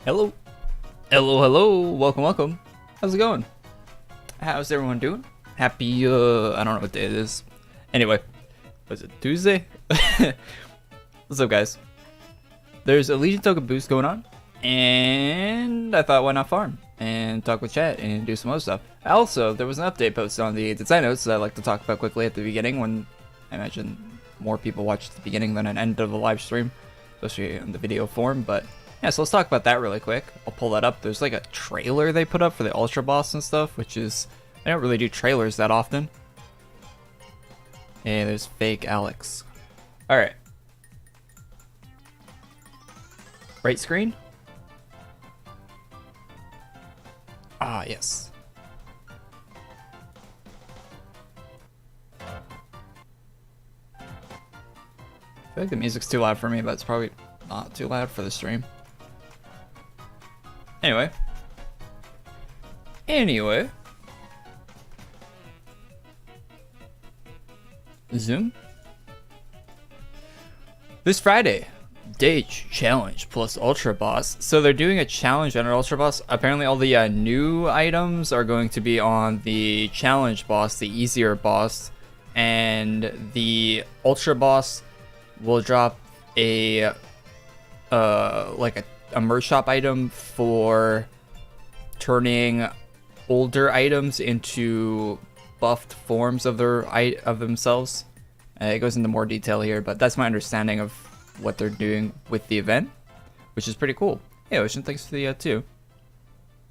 Hello. Hello, hello. Welcome, welcome. How's it going? How's everyone doing? Happy, I don't know what day it is. Anyway, was it Tuesday? What's up, guys? There's a Legion token boost going on, and I thought, why not farm and talk with chat and do some other stuff. Also, there was an update posted on the design notes that I like to talk about quickly at the beginning when I imagine more people watch at the beginning than an end of the live stream, especially in the video form, but yeah, so let's talk about that really quick. I'll pull that up. There's like a trailer they put up for the Ultra Boss and stuff, which is, I don't really do trailers that often. Hey, there's fake Alex. Alright. Right screen? Ah, yes. I feel like the music's too loud for me, but it's probably not too loud for the stream. Anyway. Zoom. This Friday, Dage Challenge plus Ultra Boss. So they're doing a challenge on an Ultra Boss. Apparently all the new items are going to be on the Challenge Boss, the easier boss. And the Ultra Boss will drop a like a merch shop item for turning older items into buffed forms of themselves. It goes into more detail here, but that's my understanding of what they're doing with the event, which is pretty cool. Hey Ocean, thanks for the two.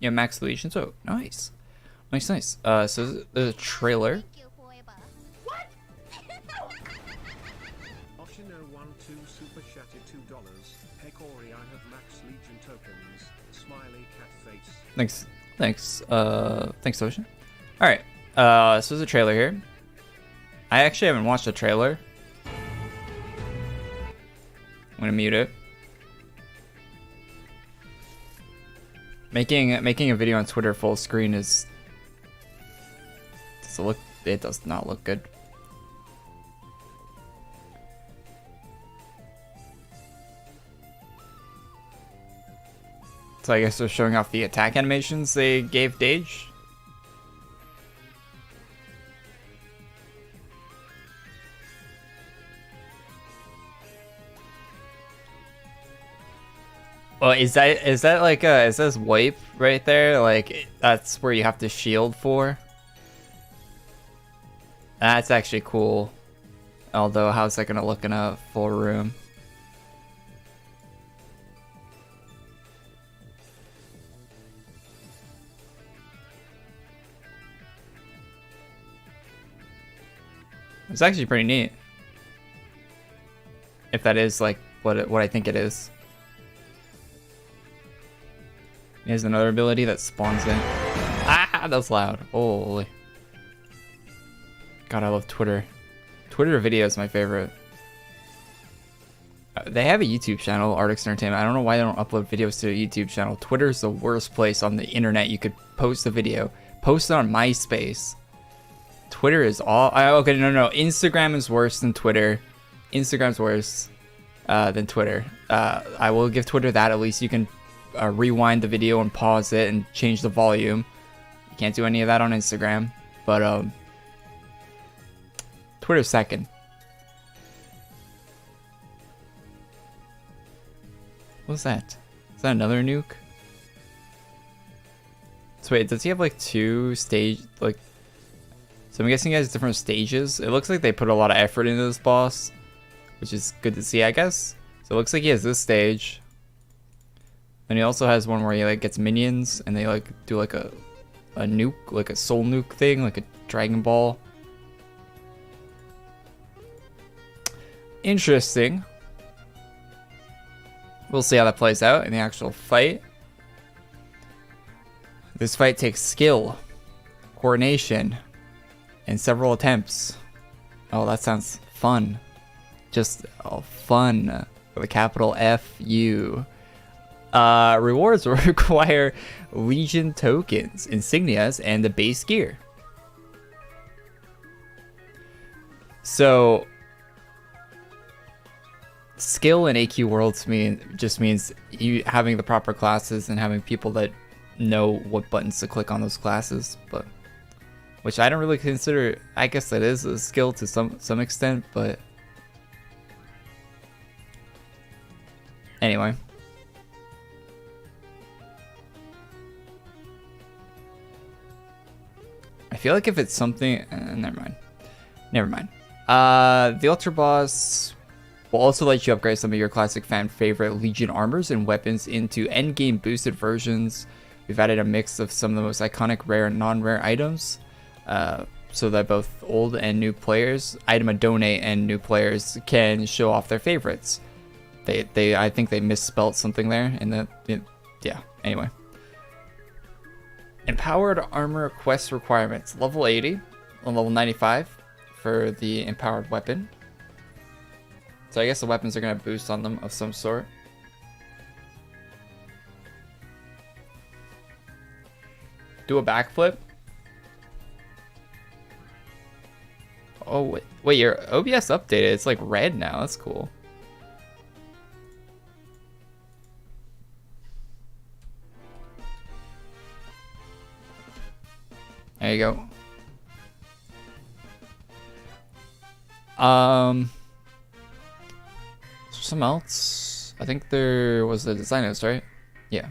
Yeah, Max Legion, so nice. Nice. So there's a trailer. Super chatted $2. Hey Korey, I have Max Legion tokens. Smiley cat face. Thanks, Ocean. All right. So there's a trailer here. I actually haven't watched the trailer. I'm gonna mute it. Making a video on Twitter full screen is it does not look good. So I guess they're showing off the attack animations they gave Dage. Well, is that like is this wipe right there? Like that's where you have to shield for? That's actually cool. Although how's that gonna look in a full room? It's actually pretty neat. If that is like what I think it is. Here's another ability that spawns in. Ah, that's loud. Holy. God, I love Twitter. Twitter video is my favorite. They have a YouTube channel, Artix Entertainment. I don't know why they don't upload videos to a YouTube channel. Twitter is the worst place on the internet. You could post a video. Post it on MySpace. Twitter is all... okay, no. Instagram is worse than Twitter. Instagram's worse than Twitter. I will give Twitter that. At least you can rewind the video and pause it and change the volume. You can't do any of that on Instagram. But Twitter's second. What's that? Is that another nuke? So wait, does he have like two stage... like... So I'm guessing he has different stages. It looks like they put a lot of effort into this boss, which is good to see, I guess. So it looks like he has this stage. And he also has one where he like gets minions and they like do like a nuke, like a soul nuke thing, like a Dragon Ball. Interesting. We'll see how that plays out in the actual fight. This fight takes skill, coordination, and several attempts. Oh, that sounds fun. Just fun with a capital F-U. Rewards will require Legion tokens, insignias, and the base gear. So skill in AQ worlds just means you having the proper classes and having people that know what buttons to click on those classes, but which I don't really consider. I guess that is a skill to some extent, but anyway. I feel like if it's something, never mind. The Ultra Boss will also let you upgrade some of your classic fan favorite Legion armors and weapons into endgame boosted versions. We've added a mix of some of the most iconic rare and non-rare items, so that both old and new players, Item Donate and new players, can show off their favorites. I think they misspelled something there in the, yeah, anyway. Empowered Armor Quest Requirements. Level 80 and level 95 for the Empowered Weapon. So I guess the weapons are going to boost on them of some sort. Do a backflip. Oh, wait, your OBS updated. It's like red now. That's cool. There you go. Something else? I think there was the design notes, right? Yeah.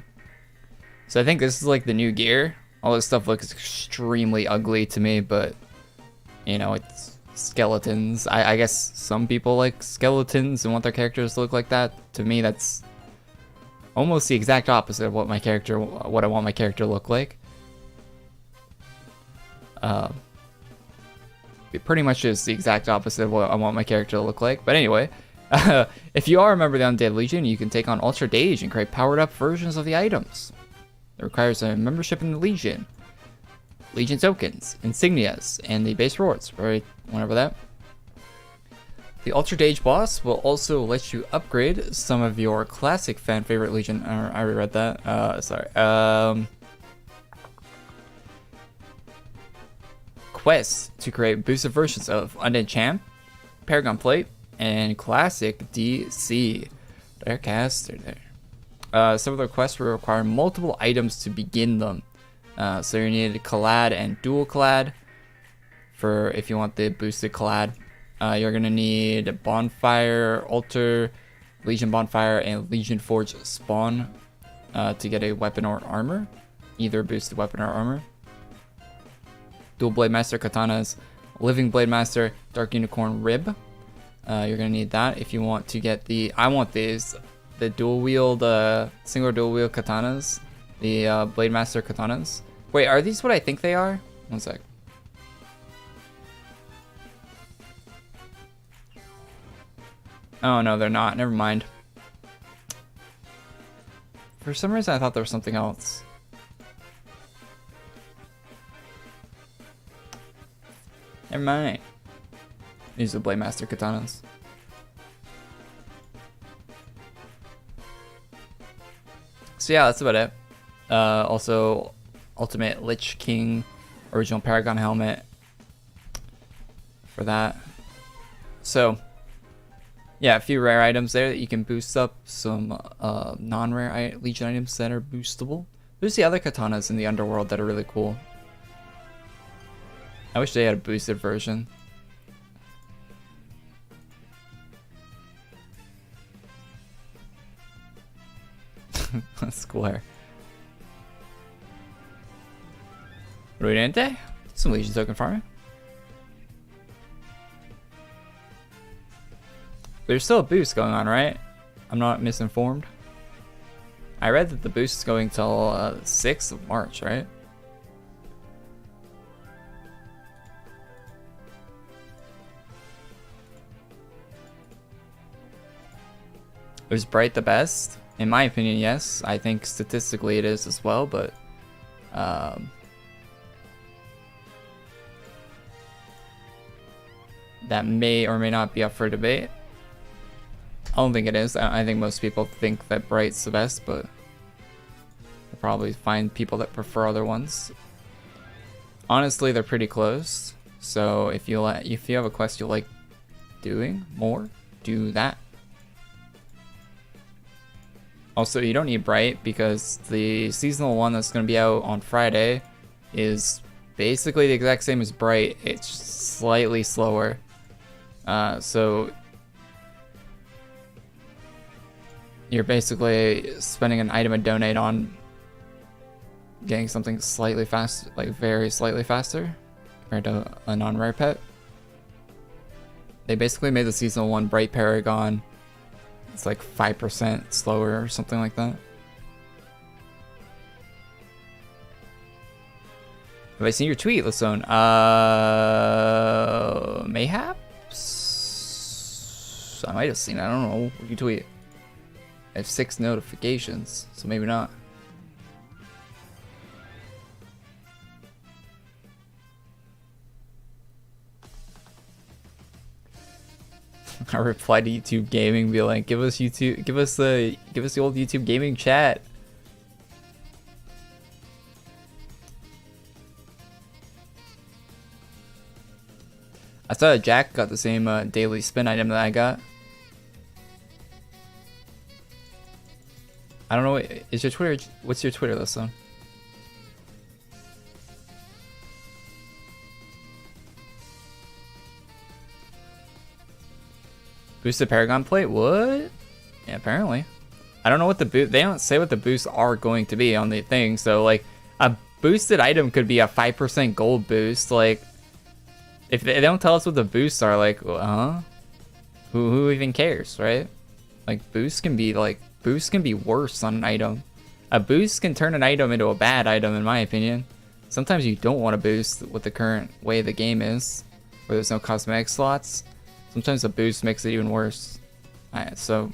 So I think this is like the new gear. All this stuff looks extremely ugly to me, but you know, it's skeletons. I guess some people like skeletons and want their characters to look like that. To me, that's almost the exact opposite of what I want my character to look like. It pretty much is the exact opposite of what I want my character to look like. But anyway, if you are a member of the Undead Legion, you can take on Ultra Dage and create powered up versions of the items. It requires a membership in the Legion, Legion tokens, insignias, and the base rewards. Right, whenever that. The Ultra Dage boss will also let you upgrade some of your classic fan favorite Legion. I already read that. Sorry. Quests to create boosted versions of Undead Champ, Paragon Plate, and Classic DC. Caster there. Some of the quests will require multiple items to begin them. So you need Clad and Dual Clad for if you want the boosted Clad. You're gonna need Bonfire, Altar, Legion Bonfire, and Legion Forge Spawn to get a weapon or armor, either boosted weapon or armor. Dual Blade Master Katanas, Living Blade Master, Dark Unicorn Rib. You're gonna need that if you want to get the. I want these, the dual wield, single dual wield katanas, the Blade Master katanas. Wait, are these what I think they are? One sec. Oh no, they're not. Never mind. For some reason, I thought there was something else. Never mind. These are Blade Master katanas. So yeah, that's about it. Also, Ultimate Lich King, original Paragon helmet for that. So yeah, a few rare items there that you can boost up. Some non-rare Legion items that are boostable. There's the other katanas in the underworld that are really cool. I wish they had a boosted version. That's cool hair. Ruinante? Some Legion token farming. There's still a boost going on, right? I'm not misinformed. I read that the boost is going till 6th of March, right? Was Bright the best? In my opinion, yes. I think statistically it is as well, but that may or may not be up for debate. I don't think it is. I think most people think that Bright's the best, but you'll probably find people that prefer other ones. Honestly, they're pretty close. So if you have a quest you like doing more, do that. Also, you don't need bright because the seasonal one that's going to be out on Friday is basically the exact same as bright. It's slightly slower. So you're basically spending an item to donate on getting something slightly fast, like very slightly faster compared to a non-rare pet. They basically made the seasonal one bright Paragon. It's like 5% slower or something like that. Have I seen your tweet, Lasone? Mayhaps? I might have seen it. I don't know. What you tweet? I have 6 notifications, so maybe not. I replied to YouTube Gaming, be like, give us the old YouTube Gaming chat. I saw Jack got the same daily spin item that I got. I don't know. Is your Twitter? What's your Twitter, this one? Boosted Paragon plate? What? Yeah, apparently. I don't know what the boost. They don't say what the boosts are going to be on the thing. So like, a boosted item could be a 5% gold boost. Like, if they don't tell us what the boosts are, like, who even cares, right? Like, boosts can be worse on an item. A boost can turn an item into a bad item, in my opinion. Sometimes you don't want to boost with the current way the game is, where there's no cosmetic slots. Sometimes a boost makes it even worse. So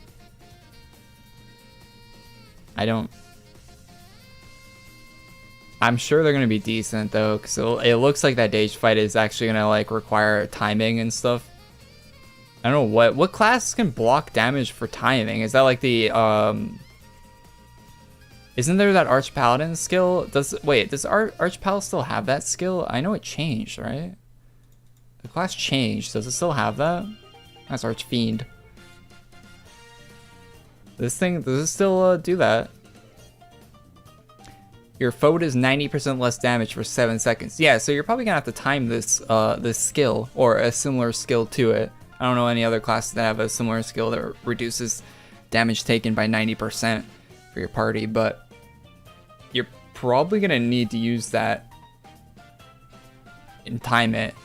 I'm sure they're gonna be decent though, because it looks like that Dage fight is actually gonna like require timing and stuff. I don't know what class can block damage for timing. Is that like the Isn't there that Arch Paladin skill? Does Arch Pal still have that skill? I know it changed, right? The class changed. Does it still have that? That's Arch Fiend. Does it still do that? Your foe does 90% less damage for 7 seconds. Yeah, so you're probably gonna have to time this this skill or a similar skill to it. I don't know any other classes that have a similar skill that reduces damage taken by 90% for your party, but you're probably gonna need to use that and time it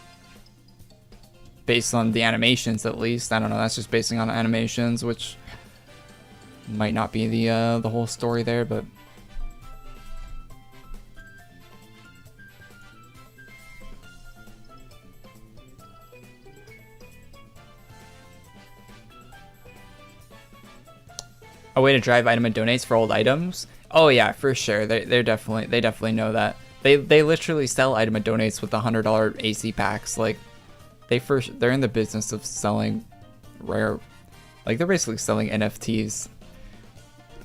based on the animations at least. I don't know, that's just basing on animations, which might not be the whole story there, but a way to drive item and donates for old items. Oh yeah, for sure. They definitely know that. They literally sell item and donates with the $100 AC packs. Like they're in the business of selling rare, like they're basically selling NFTs.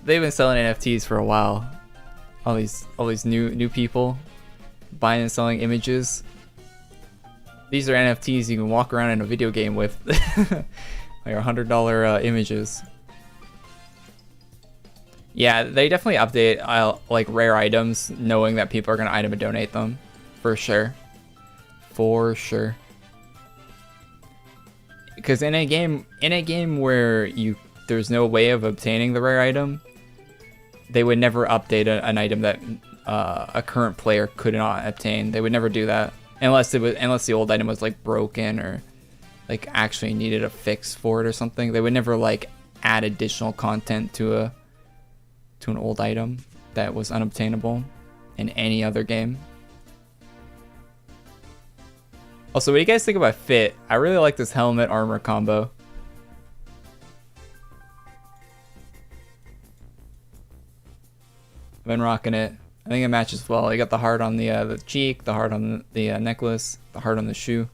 They've been selling NFTs for a while. All these new people buying and selling images. These are NFTs you can walk around in a video game with. Like $100 images. Yeah, they definitely update like rare items, knowing that people are gonna item and donate them, for sure. For sure. Because in a game where there's no way of obtaining the rare item, they would never update an item that a current player could not obtain. They would never do that unless the old item was like broken or like actually needed a fix for it or something. They would never like add additional content to an old item that was unobtainable in any other game. Also, what do you guys think about fit? I really like this helmet armor combo. I've been rocking it. I think it matches well. You got the heart on the cheek, the heart on the necklace, the heart on the shoe.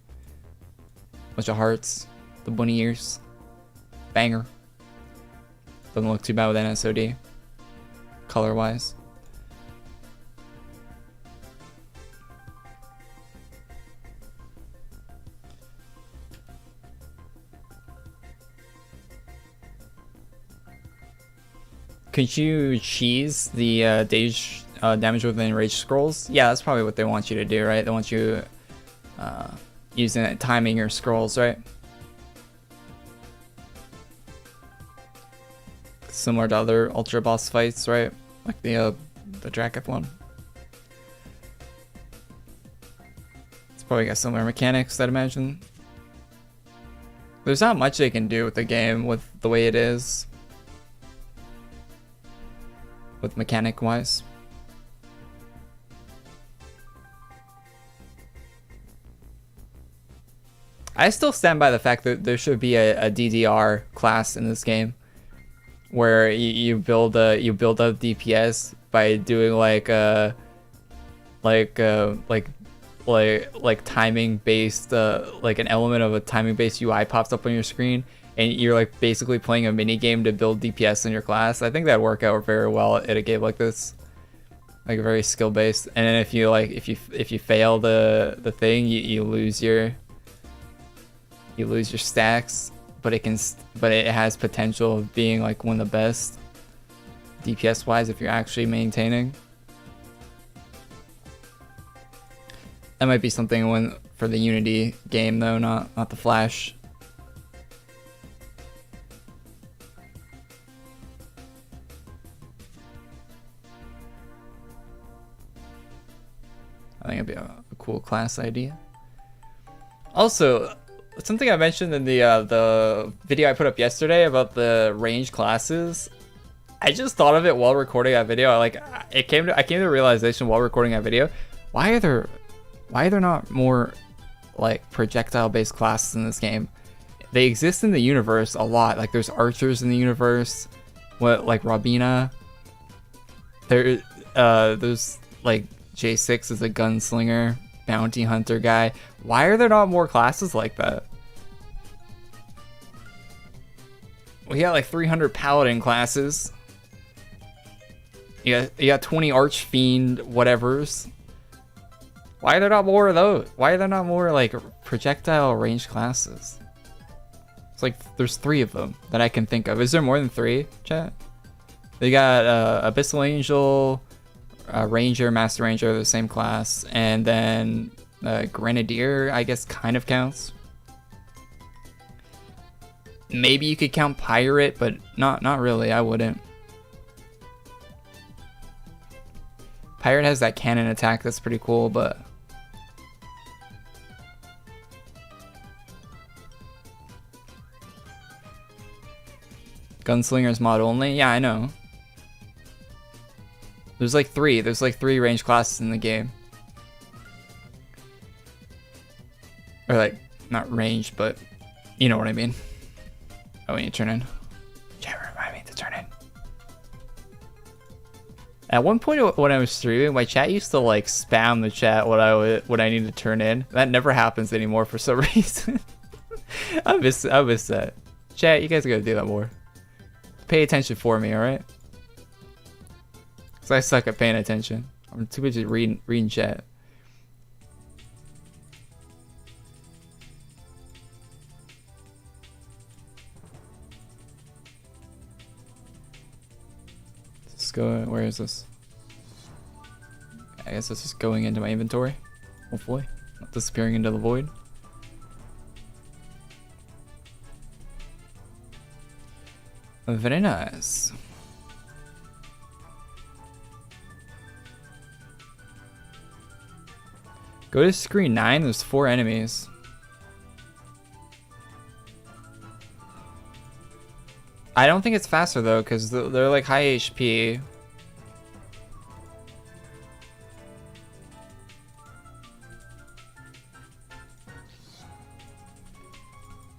Bunch of hearts, the bunny ears. Banger. Doesn't look too bad with NSOD. Color-wise. Could you cheese the damage within range scrolls? Yeah, that's probably what they want you to do, right? They want you using it, timing your scrolls, right? Similar to other Ultra Boss fights, right? Like the Dracath one. It's probably got similar mechanics, I'd imagine. There's not much they can do with the game with the way it is. With mechanic-wise. I still stand by the fact that there should be a DDR class in this game, where you build up DPS by doing like timing based like an element of a timing based UI pops up on your screen, and you're like basically playing a mini game to build DPS in your class. I think that'd work out very well at a game like this, like very skill based. And then if you fail the thing, you lose your stacks, but it has potential of being like one of the best DPS wise if you're actually maintaining. That might be something for the Unity game though, not the Flash. I think it'd be a cool class idea. Also, something I mentioned in the video I put up yesterday about the range classes, I just thought of it while recording that video. I came to the realization while recording that video, why are there not more like projectile based classes in this game? They exist in the universe a lot. Like there's archers in the universe, like Robina. There's like J6 is a gunslinger, bounty hunter guy. Why are there not more classes like that? We got like 300 paladin classes. You got 20 archfiend whatevers. Why are there not more of those? Why are there not more like projectile range classes? It's like there's 3 of them that I can think of. Is there more than 3, chat? They got Abyssal Angel, Ranger, Master Ranger, the same class, and then Grenadier, I guess, kind of counts. Maybe you could count Pirate, but not really. I wouldn't. Pirate has that cannon attack that's pretty cool, but Gunslinger's mod only? Yeah, I know. There's like 3 range classes in the game. Or like, not range, but you know what I mean. Oh, when you turn in. Chat, remind me to turn in. At one point when I was streaming, my chat used to like spam the chat when I need to turn in. That never happens anymore for some reason. I miss that. Chat, you guys gotta do that more. Pay attention for me, alright? Because I suck at paying attention. I'm too busy reading chat. Let's go. Where is this? I guess this is going into my inventory. Hopefully. Not disappearing into the void. Very nice. Go to screen 9, there's 4 enemies. I don't think it's faster though, because they're like high HP.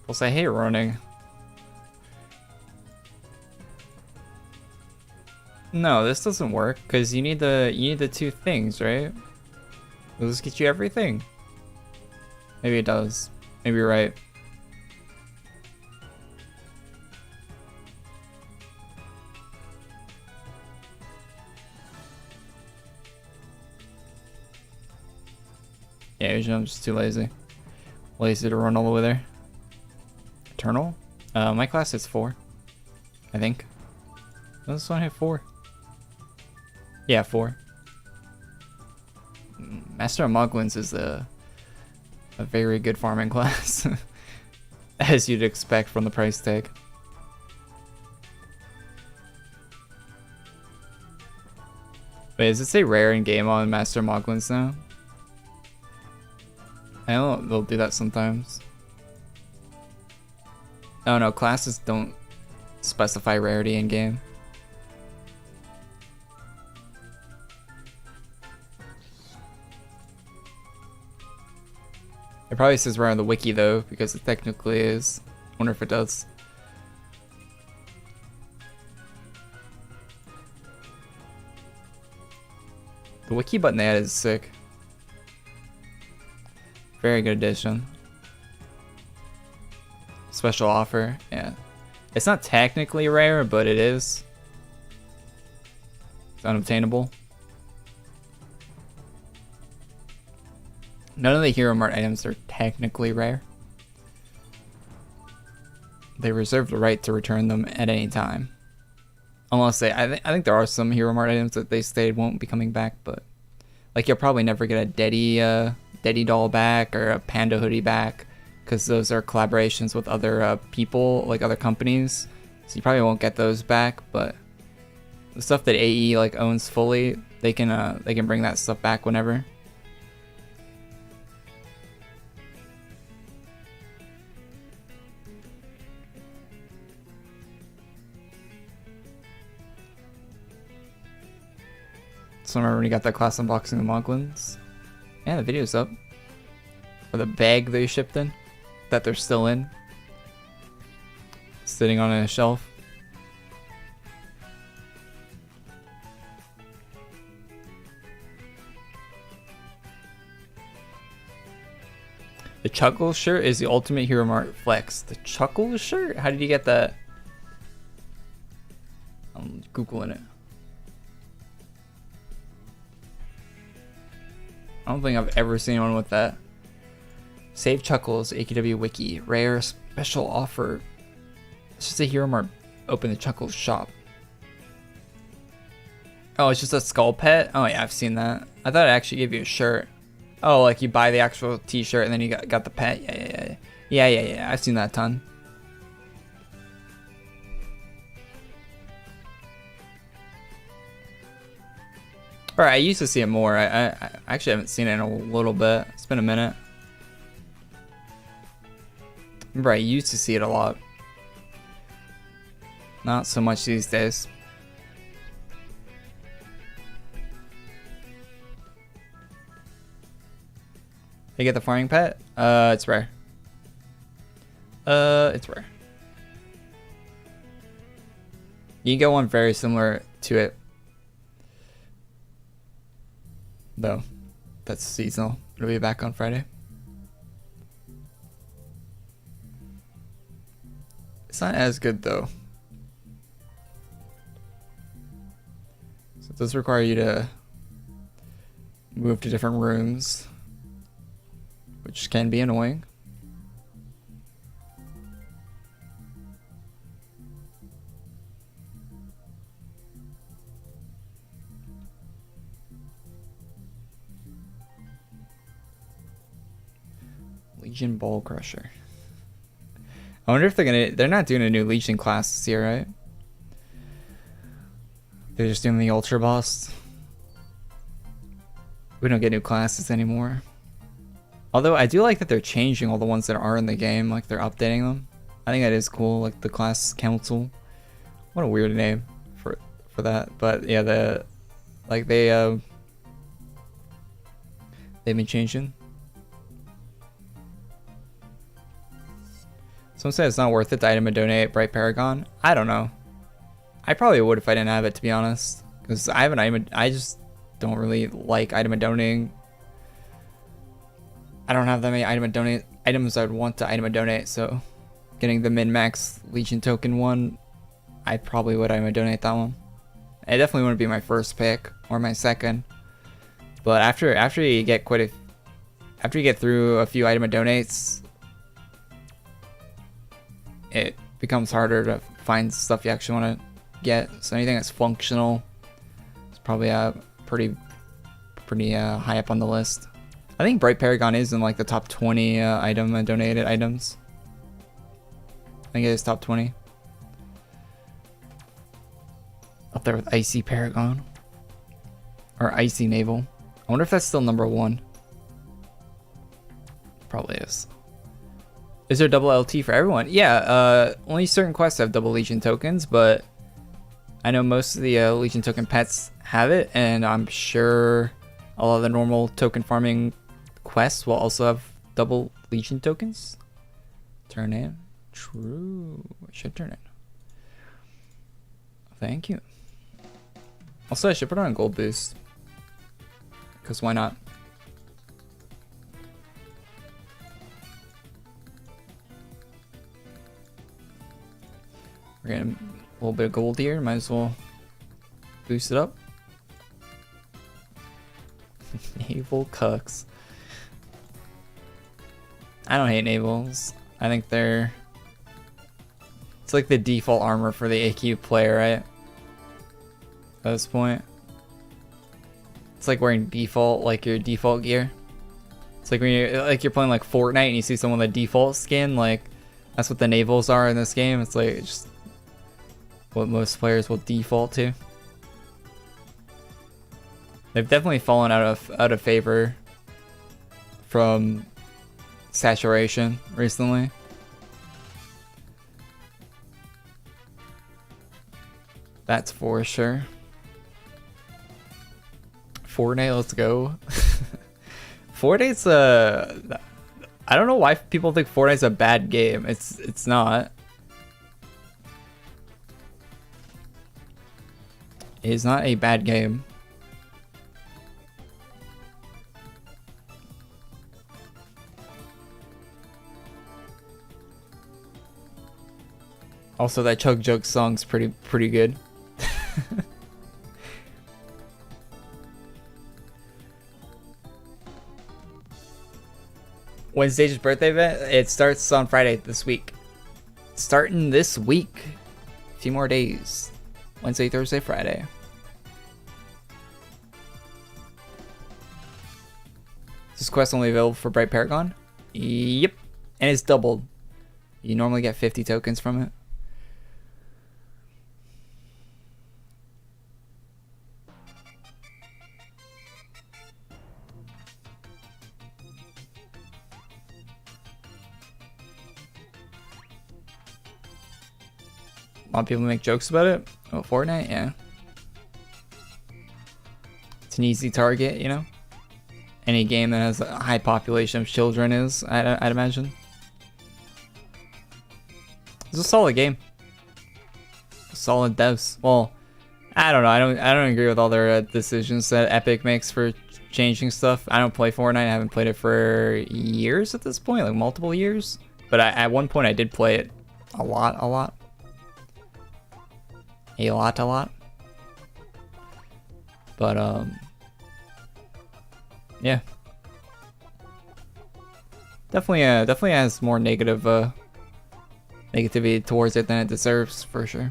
Plus I hate running. No, this doesn't work because you need the 2 things, right? Will this get you everything? Maybe it does. Maybe you're right. Yeah, usually I'm just too lazy. Lazy to run all the way there. Eternal? My class is 4, I think. Does this one hit 4? Yeah, 4. Master of Moglins is a very good farming class, as you'd expect from the price tag. Wait, does it say rare in game on Master of Moglins now? I know they'll do that sometimes. Oh no, classes don't specify rarity in game. It probably says rare on the wiki though, because it technically is. I wonder if it does. The wiki button they added is sick. Very good addition. Special offer, yeah. It's not technically rare, but it is. It's unobtainable. None of the Hero Mart items are technically rare. They reserve the right to return them at any time. Unless I think there are some Hero Mart items that they stated won't be coming back, but like you'll probably never get a Deddy doll back or a Panda hoodie back, because those are collaborations with other people, like other companies. So you probably won't get those back, but the stuff that AE like owns fully, they can bring that stuff back whenever. So remember when you got that class unboxing the Moglins? Yeah, the video's up. For the bag they shipped in, that they're still in. Sitting on a shelf. The Chuckle shirt is the ultimate Hero Mart flex. The Chuckle shirt? How did you get that? I'm Googling it. I don't think I've ever seen one with that. Save Chuckles, AQW Wiki. Rare special offer. It's just a Hero Mart. Open the Chuckles shop. Oh, it's just a skull pet? Oh yeah, I've seen that. I thought it actually gave you a shirt. Oh, like you buy the actual t-shirt and then you got the pet. Yeah. I've seen that a ton. Alright, I used to see it more. I actually haven't seen it in a little bit. It's been a minute. Remember, I used to see it a lot. Not so much these days. You get the farming pet? It's rare. It's rare. You can get one very similar to it. Though, that's seasonal. It'll be back on Friday. It's not as good though. So it does require you to move to different rooms, which can be annoying. Legion Ball Crusher. I wonder if they're not doing a new Legion class this year, right? They're just doing the Ultra Boss. We don't get new classes anymore. Although I do like that they're changing all the ones that are in the game, like they're updating them. I think that is cool, like the class council. What a weird name for that. But yeah, they've been changing. Someone said it's not worth it to item and donate Bright Paragon. I don't know. I probably would if I didn't have it, to be honest. Because I have an item. I just don't really like item and donating. I don't have that many items I would want to item and donate. So getting the min-max Legion token one, I probably would item and donate that one. It definitely wouldn't be my first pick or my second. But after you get after you get through a few item and donates, it becomes harder to find stuff you actually want to get. So anything that's functional is probably pretty high up on the list. I think Bright Paragon is in like the top 20 item donated items. I think it is top 20. Up there with Icy Paragon. Or Icy Naval. I wonder if that's still number 1. Probably is. Is there double LT for everyone? Yeah, only certain quests have double Legion tokens, but I know most of the Legion token pets have it, and I'm sure a lot of the normal token farming quests will also have double Legion tokens. Turn in. True. I should turn in. Thank you. Also, I should put on a gold boost. Because why not? We're getting a little bit of gold here. Might as well boost it up. Naval cucks. I don't hate navals. I think they're... It's like the default armor for the AQ player, right? At this point. It's like wearing default, like your default gear. It's like when you're playing like Fortnite and you see someone with a default skin, like that's what the navals are in this game. It's like just what most players will default to. They've definitely fallen out of favor from saturation recently. That's for sure. Fortnite, let's go. Fortnite's I don't know why people think Fortnite's a bad game. It's not. It is not a bad game. Also, that Chug Jug song's pretty good. When's Stage's birthday event? It starts on Friday this week. Starting this week. A few more days. Wednesday, Thursday, Friday. Is this quest only available for Bright Paragon? Yep. And it's doubled. You normally get 50 tokens from it. A lot of people make jokes about it. Oh, Fortnite, yeah. It's an easy target, you know. Any game that has a high population of children is, I'd imagine. It's a solid game. Solid devs. Well, I don't know. I don't agree with all their decisions that Epic makes for changing stuff. I don't play Fortnite. I haven't played it for years at this point, like multiple years. But at one point, I did play it a lot. A lot. But yeah, definitely has more negativity towards it than it deserves, for sure.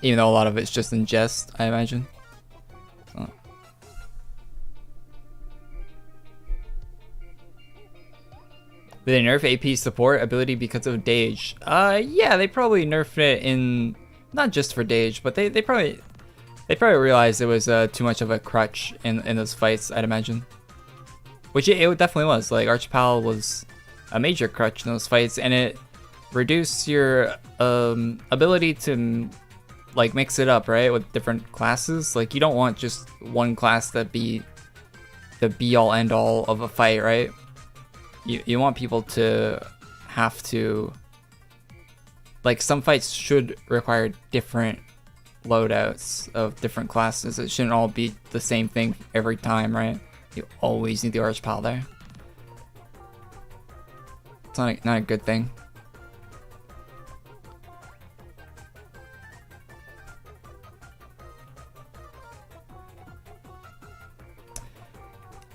Even though a lot of it's just in jest, I imagine. So. Did they nerf AP support ability because of Dage? Yeah, they probably nerfed it in not just for Dage, but they probably realized it was too much of a crutch in those fights, I'd imagine. Which it definitely was. Like Archipel was a major crutch in those fights, and it reduced your ability to like mix it up, right, with different classes. Like you don't want just one class that be the be all end all of a fight, right? You want people to have to, like, some fights should require different loadouts of different classes. It shouldn't all be the same thing every time, right? You always need the Archipel there. It's not a good thing.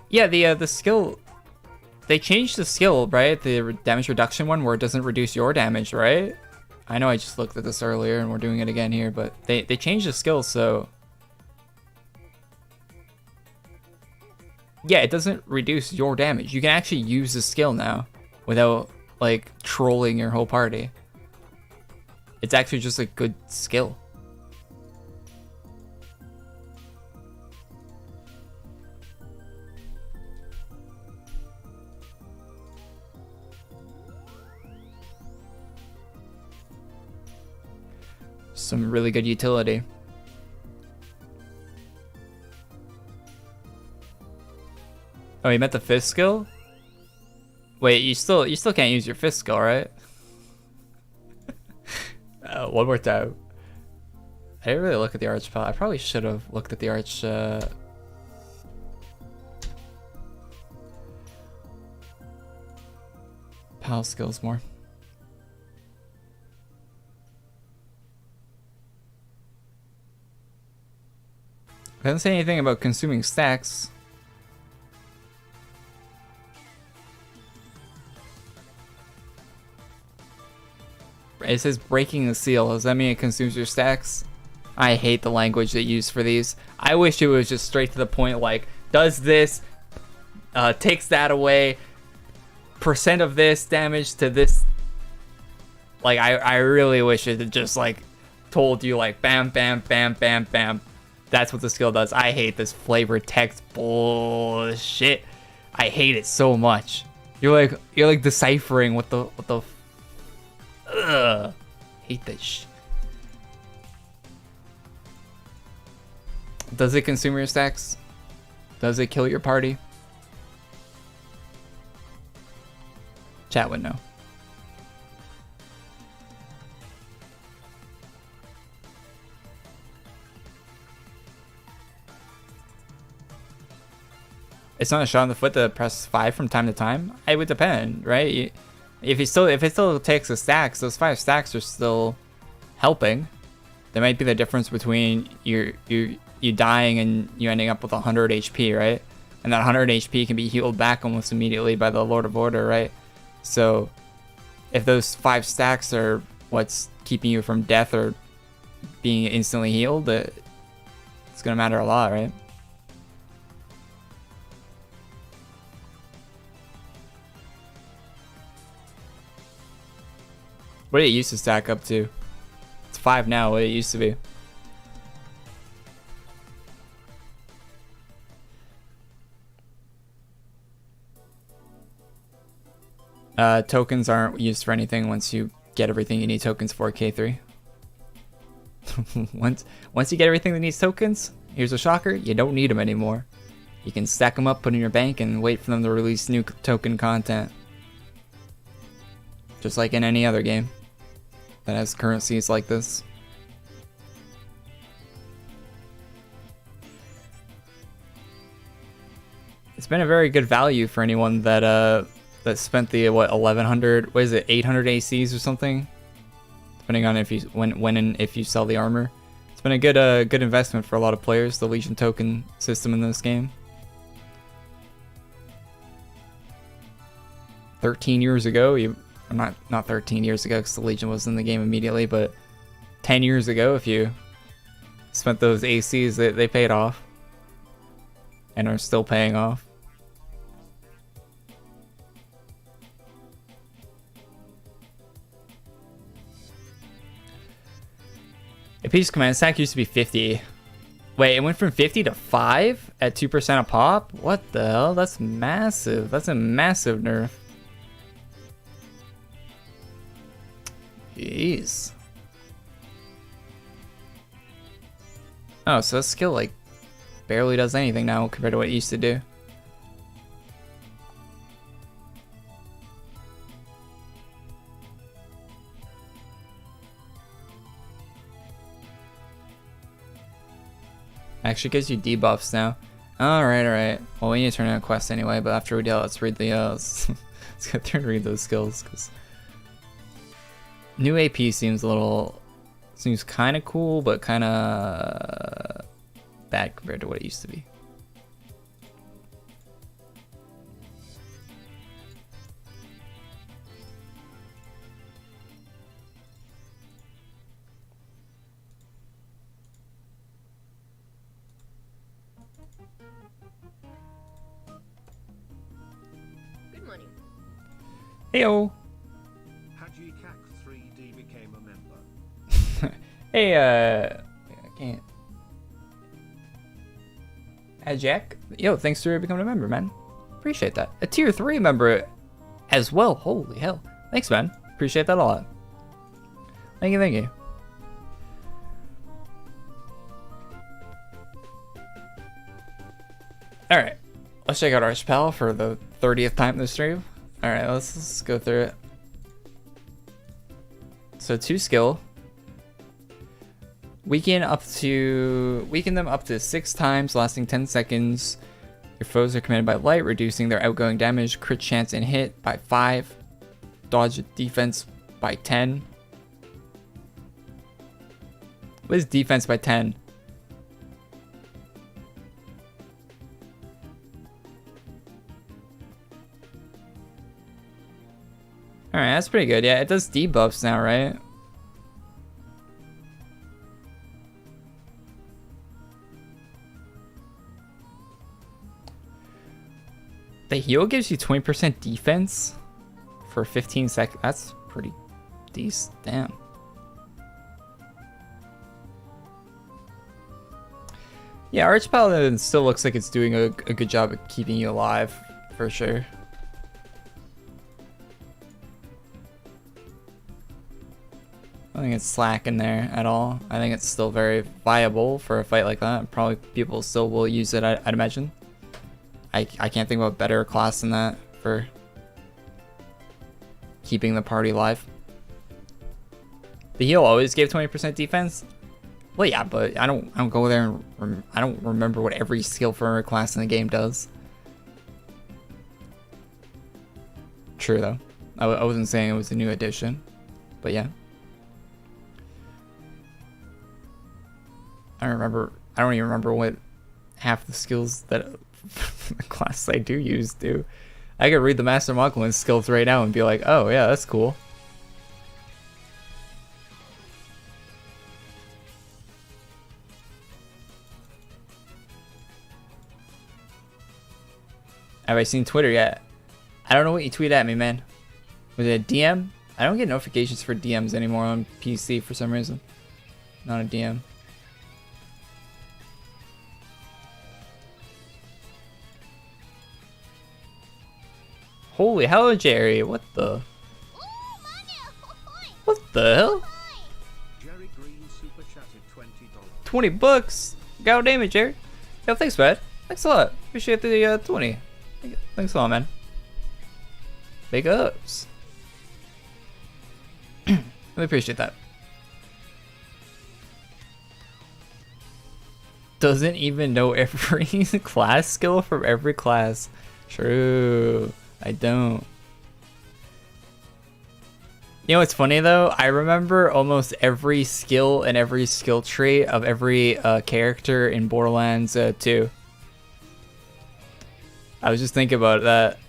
Yeah, the skill, they changed the skill, right? The damage reduction one where it doesn't reduce your damage, right? I know I just looked at this earlier and we're doing it again here, but they changed the skills, so yeah, it doesn't reduce your damage. You can actually use the skill now without like trolling your whole party. It's actually just a good skill. Some really good utility. Oh, you meant the fist skill? Wait, you still can't use your fist skill, right? One more time. I didn't really look at the arch pal. I probably should have looked at the arch pal skills more. It doesn't say anything about consuming stacks. It says breaking the seal. Does that mean it consumes your stacks? I hate the language they use for these. I wish it was just straight to the point, like, does this, takes that away, percent of this damage to this. Like, I really wish it had just, like, told you, like, bam, bam, bam, bam, bam. That's what the skill does. I hate this flavor text bullshit. I hate it so much. You're like deciphering what the ugh. Hate this shit. Does it consume your stacks? Does it kill your party? Chat would know. It's not a shot in the foot to press 5 from time to time. It would depend, right? If it still takes the stacks, those 5 stacks are still helping. There might be the difference between you dying and you ending up with 100 HP, right? And that 100 HP can be healed back almost immediately by the Lord of Order, right? So if those 5 stacks are what's keeping you from death or being instantly healed, it's gonna matter a lot, right? What did it used to stack up to? It's 5 now, what it used to be. Tokens aren't used for anything once you get everything you need tokens for, K3. Once you get everything that needs tokens, here's a shocker, you don't need them anymore. You can stack them up, put in your bank, and wait for them to release new token content. Just like in any other game that has currencies like this. It's been a very good value for anyone that spent the 1100, what is it, 800 ACs or something, depending on if you if you sell the armor. It's been a good investment for a lot of players, the Legion token system in this game. 13 years ago, not 13 years ago because the Legion was in the game immediately, but 10 years ago, if you spent those ACs, they paid off and are still paying off. A piece command stack used to be 50. Wait, it went from 50 to 5 at 2% a pop? What the hell? That's massive. That's a massive nerf. Jeez. Oh, so that skill like barely does anything now compared to what it used to do. Actually gives you debuffs now. Alright. Well, we need to turn in a quest anyway, but after we do that, let's read the let's get through and read those skills, because new AP seems kind of cool, but kind of bad compared to what it used to be. Heyo. Haji Kak 3D became a member. Hey, I can't. Hey, Jack. Yo, thanks for becoming a member, man. Appreciate that. A tier 3 member as well. Holy hell. Thanks, man. Appreciate that a lot. Thank you, thank you. Alright. Let's check out Archpal for the 30th time in the stream. Alright, let's go through it. So 2 skill. Weaken them up to 6 times, lasting 10 seconds. Your foes are commanded by light, reducing their outgoing damage, crit chance and hit by 5. Dodge defense by 10. What is defense by 10? Alright, that's pretty good. Yeah, it does debuffs now, right? The heal gives you 20% defense for 15 seconds. That's pretty decent. Damn. Yeah, Arch Paladin still looks like it's doing a good job of keeping you alive, for sure. I don't think it's slacking there at all. I think it's still very viable for a fight like that. Probably people still will use it, I'd imagine. I can't think of a better class than that for keeping the party alive. The heal always gave 20% defense. Well, yeah, but I don't go there and I don't remember what every skill for every class in the game does. True though. I wasn't saying it was a new addition, but yeah. I don't even remember what half the skills that the class I do use do. I could read the Master Mocklin skills right now and be like, oh yeah, that's cool. Have I seen Twitter yet? I don't know what you tweet at me, man. Was it a DM? I don't get notifications for DMs anymore on PC for some reason. Not a DM. Holy hell, Jerry, what the? What the hell? Jerry Green super chatted $20. 20 bucks. God damn it, Jerry. Yo, thanks, man. Thanks a lot. Appreciate the 20. Thanks a lot, man. Big ups. Really appreciate that. Doesn't even know every class skill from every class. True. I don't. You know what's funny though? I remember almost every skill and every skill trait of every character in Borderlands 2. I was just thinking about that.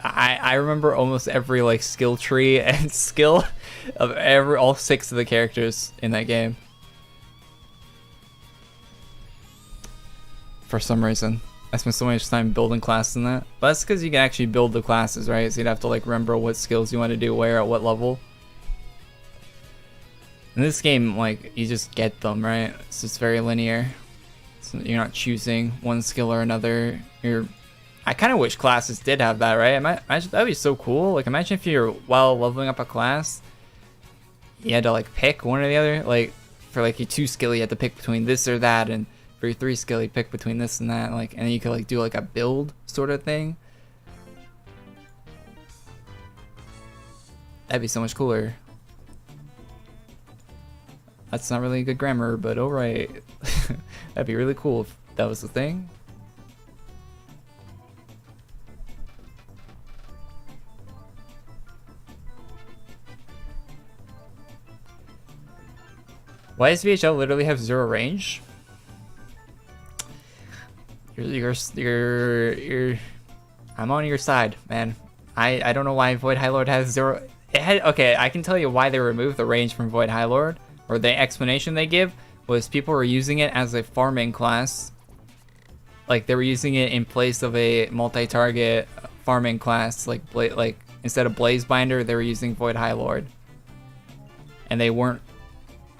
I remember almost every like skill tree and skill of all 6 of the characters in that game. For some reason. I spent so much time building classes in that. But that's because you can actually build the classes, right? So you'd have to like remember what skills you want to do where at what level. In this game, like, you just get them, right? It's just very linear. So you're not choosing one skill or another. I kind of wish classes did have that, right? Imagine, that'd be so cool. Like, imagine if you're, while leveling up a class, you had to like pick one or the other. Like, for like your 2 skill, you had to pick between this or that, and for your 3 skill, you pick between this and that, like, and then you could like do like a build sort of thing. That'd be so much cooler. That's not really good grammar, but alright. That'd be really cool if that was the thing. Why does VHL literally have 0 range? You're I'm on your side, man. I don't know why Void High Lord has 0. Okay, I can tell you why they removed the range from Void High Lord, or the explanation they give was people were using it as a farming class. Like, they were using it in place of a multi-target farming class, like instead of Blaze Binder, they were using Void High Lord, and they weren't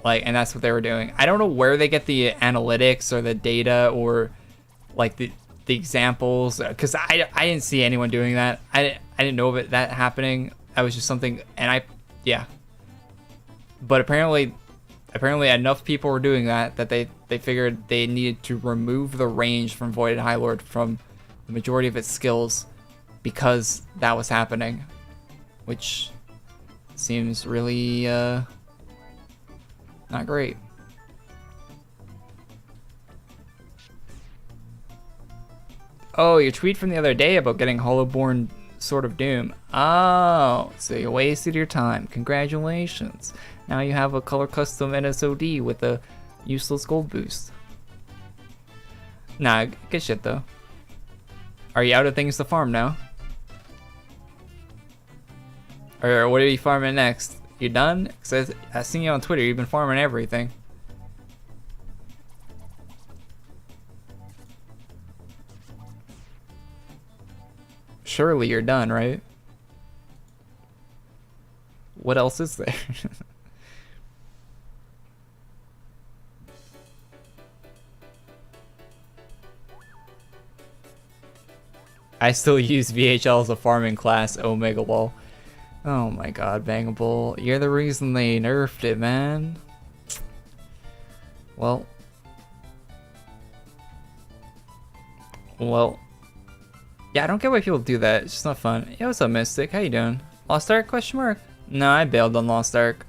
like, and that's what they were doing. I don't know where they get the analytics or the data or like the examples, because I didn't see anyone doing that. I didn't know of it that happening. That was just something, and yeah. But apparently enough people were doing that they figured they needed to remove the range from Voided High Lord from the majority of its skills because that was happening, which seems really not great. Oh, your tweet from the other day about getting Hollowborn Sword of Doom. Oh, so you wasted your time. Congratulations. Now you have a color custom NSOD with a useless gold boost. Nah, good shit though. Are you out of things to farm now? Or what are you farming next? You done? Cause I seen you on Twitter, you've been farming everything. Surely you're done, right? What else is there? I still use VHL as a farming class, Omega Wall. Oh my god, Bangable. You're the reason they nerfed it, man. Well. Yeah, I don't get why people do that. It's just not fun. Yo, what's up, Mystic? How you doing? Lost Ark? Question mark? No, I bailed on Lost Ark.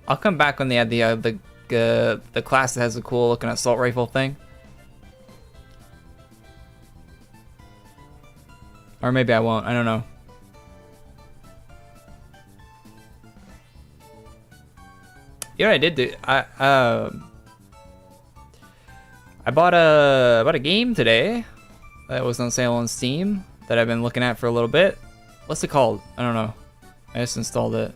I'll come back when they add the class that has a cool looking assault rifle thing. Or maybe I won't. I don't know. You know what I did do? I bought a game today that was on sale on Steam that I've been looking at for a little bit. What's it called? I don't know. I just installed it.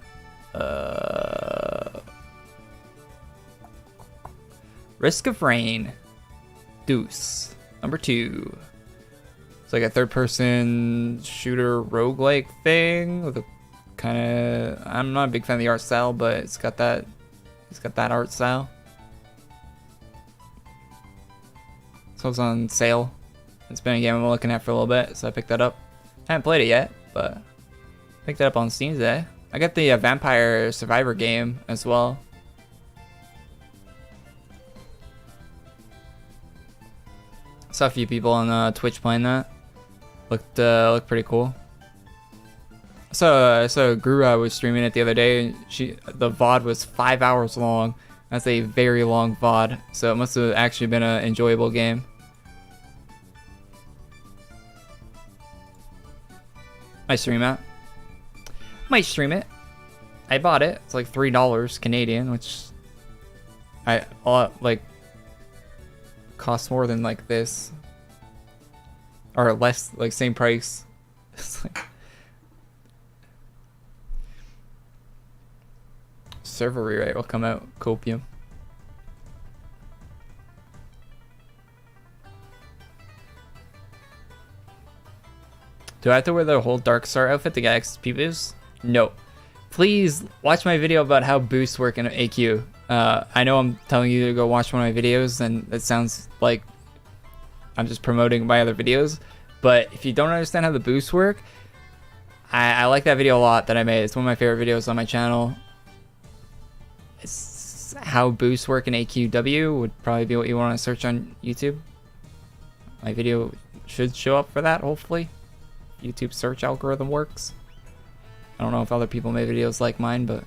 Risk of Rain. Deuce. Number 2. It's like a third-person shooter roguelike thing with a kind of. I'm not a big fan of the art style, but it's got that. It's got that art style. So it's on sale. It's been a game I'm looking at for a little bit, so I picked that up. I haven't played it yet, but picked it up on Steam today. I got the Vampire Survivor game as well. Saw a few people on Twitch playing that. Looked pretty cool. So Grua was streaming it the other day, and the VOD was 5 hours long. That's a very long VOD, so it must have actually been an enjoyable game. Might stream it. Might stream it. I bought it. It's like $3 Canadian, which like costs more than like this, or less, like same price. It's like server rewrite will come out. Copium. Do I have to wear the whole Dark Star outfit to get XP boost? No. Please watch my video about how boosts work in AQ. I know I'm telling you to go watch one of my videos, and it sounds like I'm just promoting my other videos. But if you don't understand how the boosts work, I like that video a lot that I made. It's one of my favorite videos on my channel. It's how boosts work in AQW would probably be what you want to search on YouTube. My video should show up for that, hopefully. YouTube search algorithm works. I don't know if other people make videos like mine, but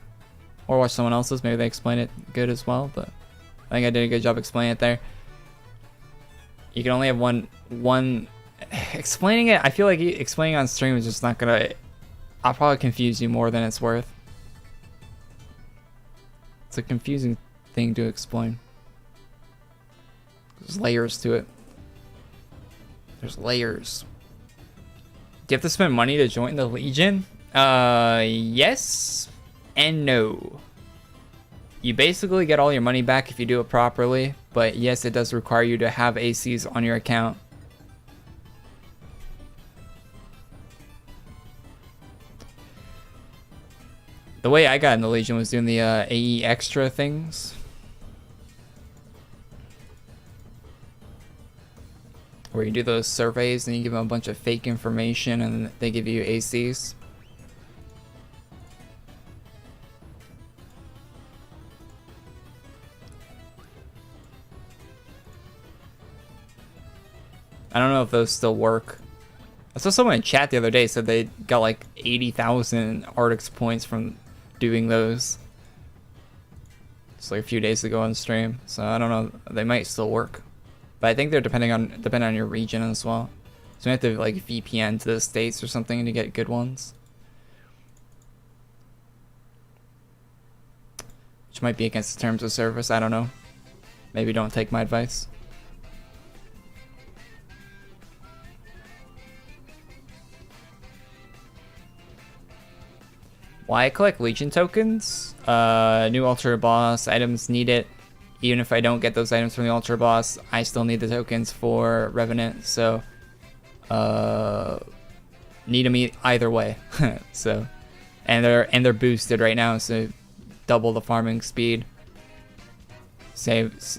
or watch someone else's. Maybe they explain it good as well, but I think I did a good job explaining it there. You can only have one explaining it. I feel like explaining on stream is just not gonna. I'll probably confuse you more than it's worth. It's a confusing thing to explain. There's layers to it. There's layers. Do you have to spend money to join the Legion? Yes and no. You basically get all your money back if you do it properly, but yes, it does require you to have ACs on your account. The way I got in the Legion was doing the AE extra things. Where you do those surveys and you give them a bunch of fake information and they give you ACs. I don't know if those still work. I saw someone in chat the other day said they got like 80,000 Arctics points from doing those. Just like a few days ago on stream. So I don't know. They might still work. But I think they're depending on your region as well. So you have to like VPN to the States or something to get good ones. Which might be against the terms of service, I don't know. Maybe don't take my advice. Why I collect Legion tokens? New Ultra Boss, items need it. Even if I don't get those items from the Ultra Boss, I still need the tokens for Revenant, so need them either way. So, and they're boosted right now, so double the farming speed.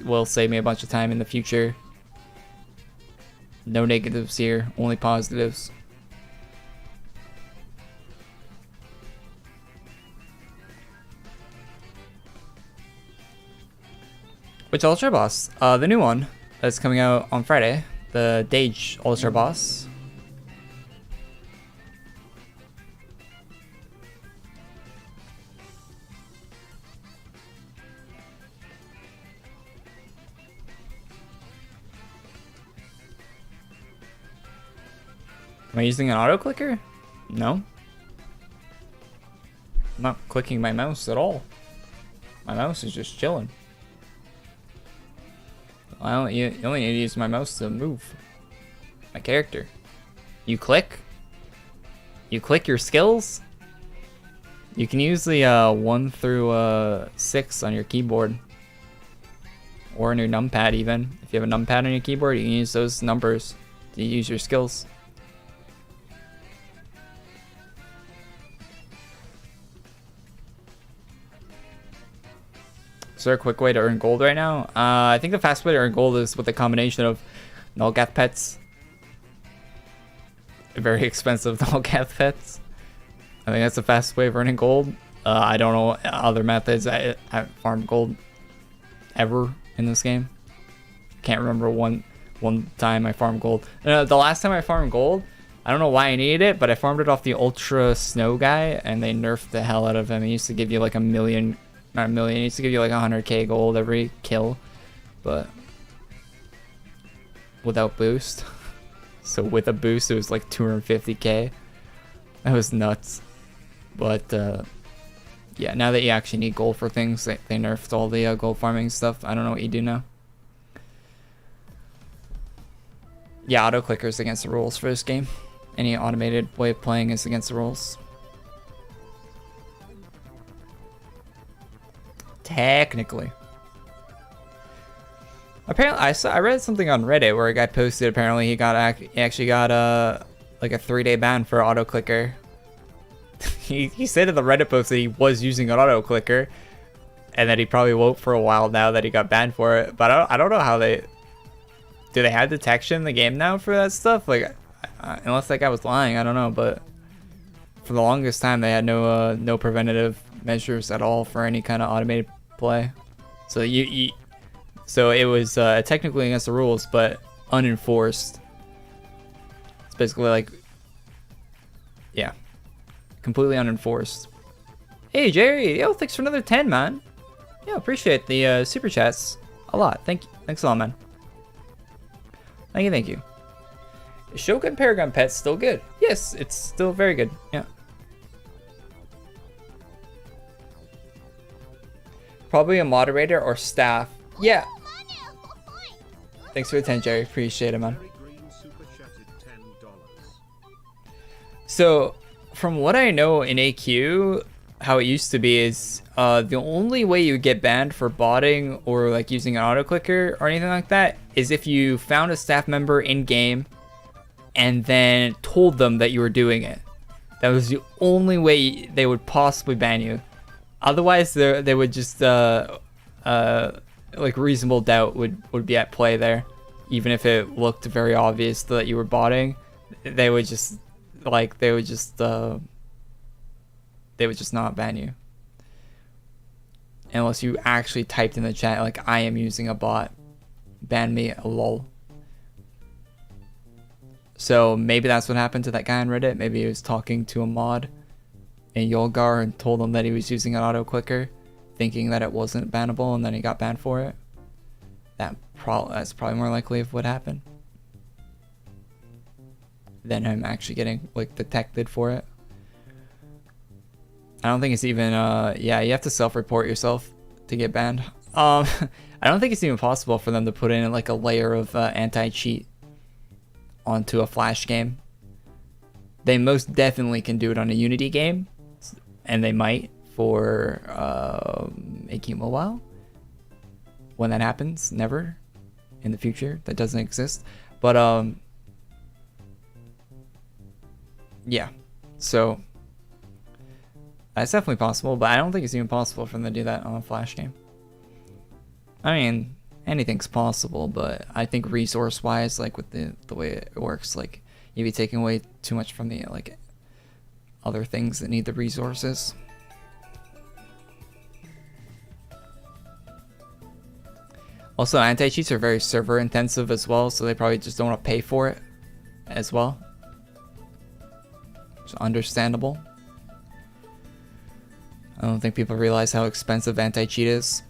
Will save me a bunch of time in the future. No negatives here, only positives. Which Ultra Boss? The new one that's coming out on Friday. The Dage Ultra Boss. Am I using an auto clicker? No. I'm not clicking my mouse at all. My mouse is just chilling. You only need to use my mouse to move my character. You click your skills. You can use the 1 through 6 on your keyboard, or on your numpad even. If you have a numpad on your keyboard, you can use those numbers to use your skills. Is there a quick way to earn gold right now? I think the fast way to earn gold is with a combination of Nullgath pets. Very expensive Nullgath pets. I think that's the fastest way of earning gold. I don't know other methods. I haven't farmed gold ever in this game. Can't remember one time I farmed gold. The last time I farmed gold, I don't know why I needed it, but I farmed it off the Ultra Snow guy, and they nerfed the hell out of him. He used to give you like a million. Not a million, he used to give you like 100k gold every kill, but without boost. So with a boost, it was like 250k. That was nuts. But yeah, now that you actually need gold for things, they nerfed all the gold farming stuff. I don't know what you do now. Yeah, auto clicker is against the rules for this game. Any automated way of playing is against the rules. Technically. Apparently, I read something on Reddit where a guy posted. Apparently, he actually got like a 3-day ban for auto clicker. he said in the Reddit post that he was using an auto clicker, and that he probably won't for a while now that he got banned for it. But I don't know how do they have detection in the game now for that stuff? Like, unless that guy was lying, I don't know. But for the longest time, they had no preventative measures at all for any kind of automated play. So so it was technically against the rules, but unenforced. It's basically like, yeah, completely unenforced. Hey Jerry, yo, thanks for another 10, man. Yeah, appreciate the super chats a lot. Thanks a lot, man. Thank you. Is Shogun Paragon Pet still good? Yes, it's still very good. Yeah. Probably a moderator or staff. Yeah. Thanks for the 10, Jerry. Appreciate it, man. So, from what I know in AQ, how it used to be is the only way you get banned for botting or like using an auto clicker or anything like that is if you found a staff member in game and then told them that you were doing it. That was the only way they would possibly ban you. Otherwise, they would just like reasonable doubt would be at play there, even if it looked very obvious that you were botting. They would just not ban you unless you actually typed in the chat like, I am using a bot, ban me, lol. So maybe that's what happened to that guy on Reddit. Maybe he was talking to a mod in Yolgar and told him that he was using an auto clicker, thinking that it wasn't bannable, and then he got banned for it. That's probably more likely of what happened than him actually getting like detected for it. I don't think it's even yeah, you have to self-report yourself to get banned. I don't think it's even possible for them to put in like a layer of anti-cheat onto a Flash game. They most definitely can do it on a Unity game, and they might for AQ Mobile. When that happens, never in the future, that doesn't exist. But yeah, so that's definitely possible, but I don't think it's even possible for them to do that on a Flash game. I mean, anything's possible, but I think resource-wise, like with the way it works, like you'd be taking away too much from the like other things that need the resources. Also, anti-cheats are very server intensive as well, so they probably just don't want to pay for it as well. It's understandable. I don't think people realize how expensive anti-cheat is.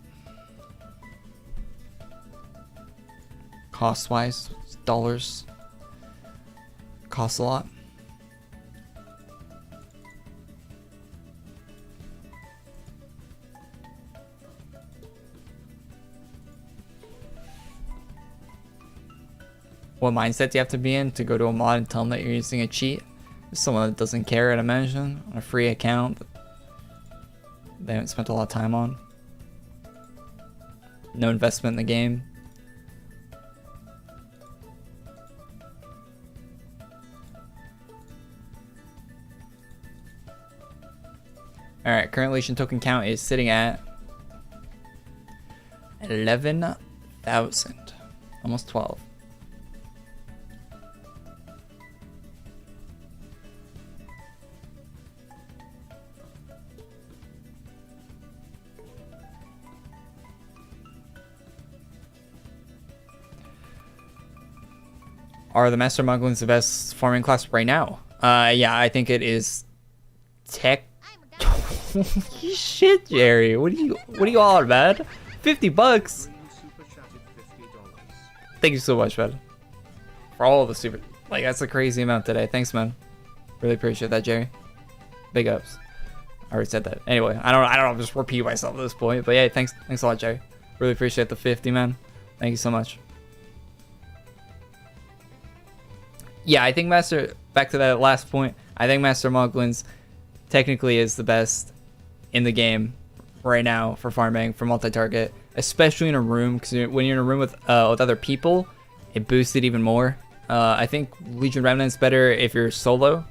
Cost-wise, dollars. Costs a lot. What mindset do you have to be in to go to a mod and tell them that you're using a cheat? Someone that doesn't care, I'd imagine, on a free account that they haven't spent a lot of time on. No investment in the game. Alright, current Legion token count is sitting at 11,000. Almost 12. Are the Master Muglins the best farming class right now? Yeah, I think it is tech. Shit, Jerry. What are you all about? 50 bucks. Thank you so much, man. For all of the super, like, that's a crazy amount today. Thanks, man. Really appreciate that, Jerry. Big ups. I already said that. Anyway, I don't know, just repeat myself at this point. But yeah, thanks a lot, Jerry. Really appreciate the 50, man. Thank you so much. Yeah, I think back to that last point, I think Master Muglins technically is the best in the game right now for farming, for multi-target, especially in a room, because when you're in a room with other people, it boosts it even more. I think Legion Remnant's better if you're solo,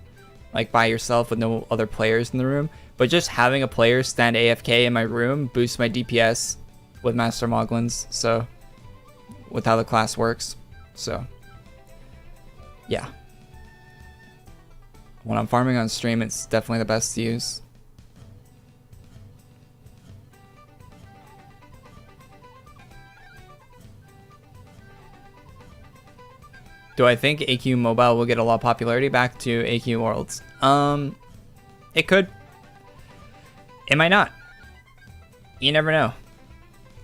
like by yourself with no other players in the room, but just having a player stand AFK in my room boosts my DPS with Master Muglins, so with how the class works, so yeah. When I'm farming on stream, it's definitely the best to use. Do I think AQ Mobile will get a lot of popularity back to AQ Worlds? It could. It might not. You never know.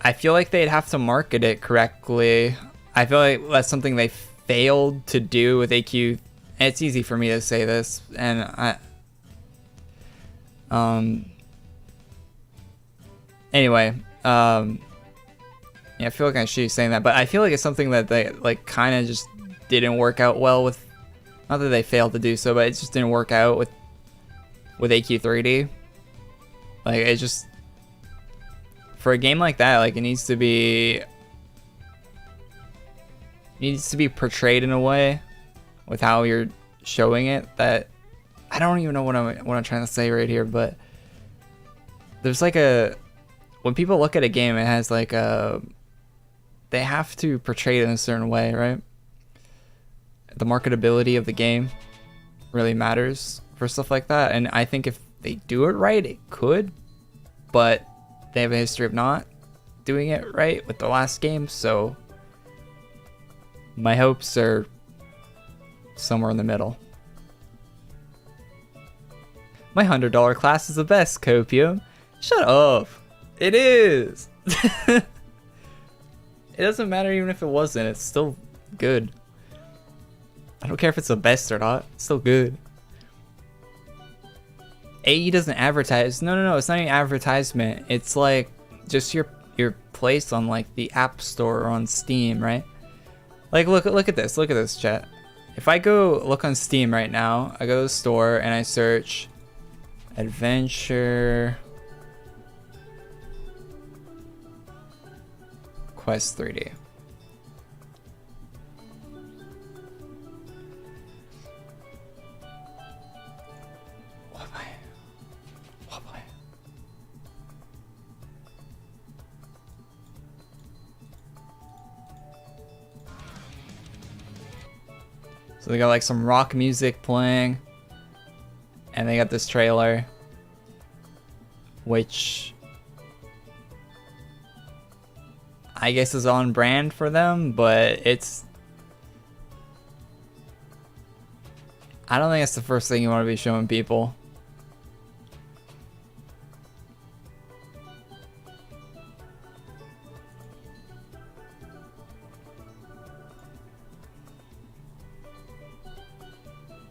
I feel like they'd have to market it correctly. I feel like that's something they failed to do with AQ. It's easy for me to say this, and anyway, yeah, I feel like I should be saying that, but I feel like it's something that they like kind of just didn't work out well with. Not that they failed to do so, but it just didn't work out with AQ3D. Like, it just, for a game like that, like, it needs to be portrayed in a way with how you're showing it that I don't even know what I'm trying to say right here, but there's like a, when people look at a game, it has like a, they have to portray it in a certain way, right? The marketability of the game really matters for stuff like that, and I think if they do it right, it could, but they have a history of not doing it right with the last game, so my hopes are somewhere in the middle. My $100 class is the best, Copium. Shut up. It is. It doesn't matter even if it wasn't. It's still good. I don't care if it's the best or not. It's still good. AE doesn't advertise. No. It's not even advertisement. It's like just your place on like the App Store or on Steam, right? Like look at this. Look at this, chat. If I go look on Steam right now, I go to the store and I search Adventure Quest 3D. What am I? So they got like some rock music playing, and they got this trailer, which I guess is on brand for them, but it's, I don't think that's the first thing you want to be showing people.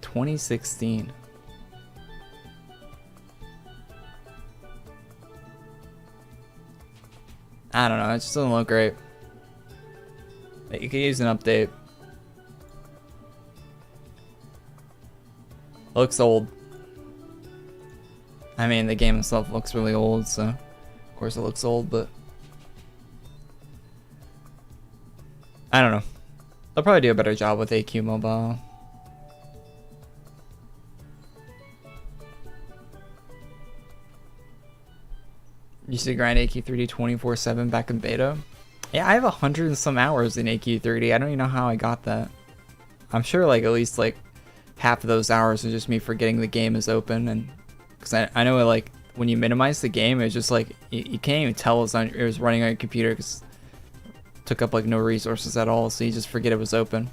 $2016. I don't know, it just doesn't look great. You could use an update. Looks old. I mean, the game itself looks really old, so of course it looks old, but I don't know. They'll probably do a better job with AQ Mobile. Used to grind AQ3D 24/7 back in beta. Yeah, I have 100 and some hours in AQ3D. I don't even know how I got that. I'm sure like at least like half of those hours is just me forgetting the game is open, and because I know like when you minimize the game, it's just like you can't even tell it was running on your computer because it took up like no resources at all, so you just forget it was open.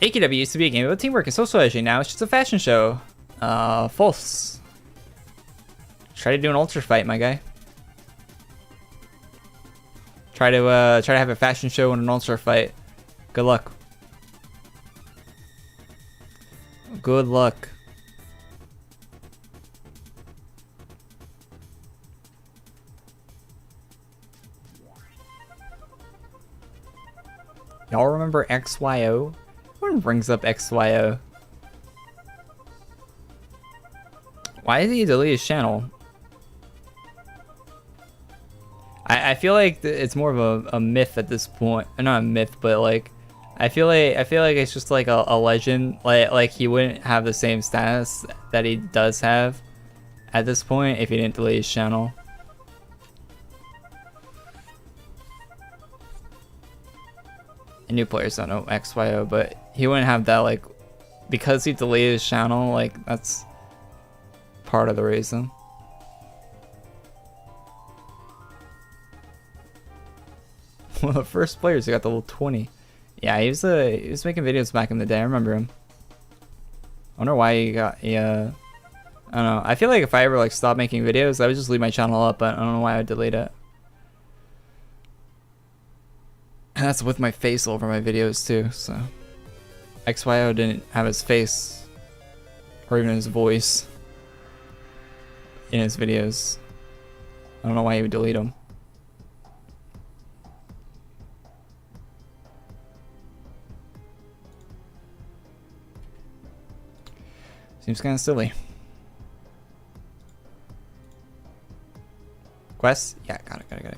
AQW used to be a game about teamwork and socializing. Now it's just a fashion show. False. Try to do an ultra fight, my guy. Try to have a fashion show and an ultra fight. Good luck. Good luck. Y'all remember XYO? Everyone brings up XYO. Why did he delete his channel? I feel like it's more of a myth at this point. Not a myth, but like I feel like it's just like a legend. Like he wouldn't have the same status that he does have at this point if he didn't delete his channel. And new players don't know XYO, but he wouldn't have that, like, because he deleted his channel, like, that's part of the reason. One of the first players who got the level 20. Yeah, he was making videos back in the day, I remember him. I wonder why he got, yeah, I don't know. I feel like if I ever, like, stopped making videos, I would just leave my channel up, but I don't know why I would delete it. And that's with my face all over my videos too, so. XYO didn't have his face, or even his voice, in his videos. I don't know why he would delete them. Seems kind of silly. Quest? Yeah, got it.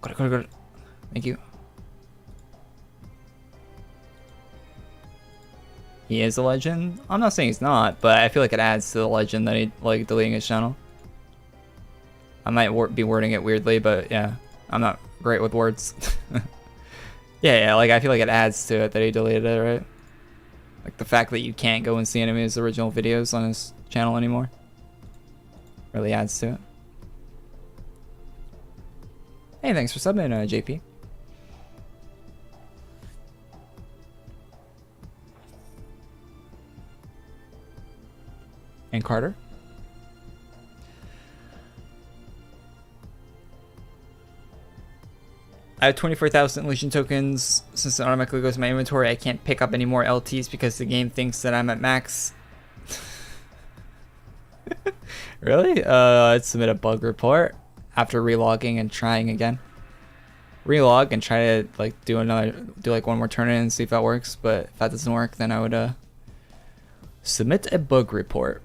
Got it. Thank you. He is a legend? I'm not saying he's not, but I feel like it adds to the legend that he, like, deleting his channel. I might be wording it weirdly, but yeah, I'm not great with words. Yeah, like, I feel like it adds to it that he deleted it, right? Like, the fact that you can't go and see any of his original videos on his channel anymore really adds to it. Hey, thanks for subbing, JP. And Carter. I have 24,000 Legion tokens. Since it automatically goes to my inventory, I can't pick up any more LTs because the game thinks that I'm at max. Really? I'd submit a bug report after relogging and trying again. Relog and try to like do like one more turn in and see if that works. But if that doesn't work, then I would submit a bug report.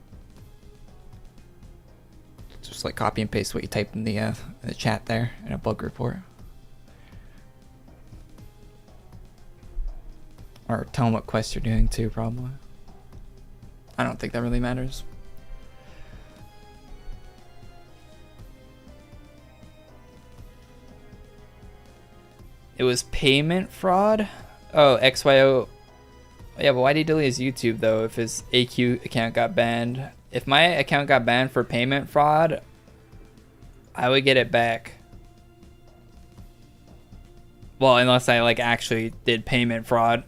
Just like copy and paste what you typed in the chat there in a bug report. Or tell them what quest you're doing too, probably. I don't think that really matters. It was payment fraud? Oh, XYO. Yeah, but why did he delete his YouTube though if his AQ account got banned? If my account got banned for payment fraud, I would get it back. Well, unless I like actually did payment fraud.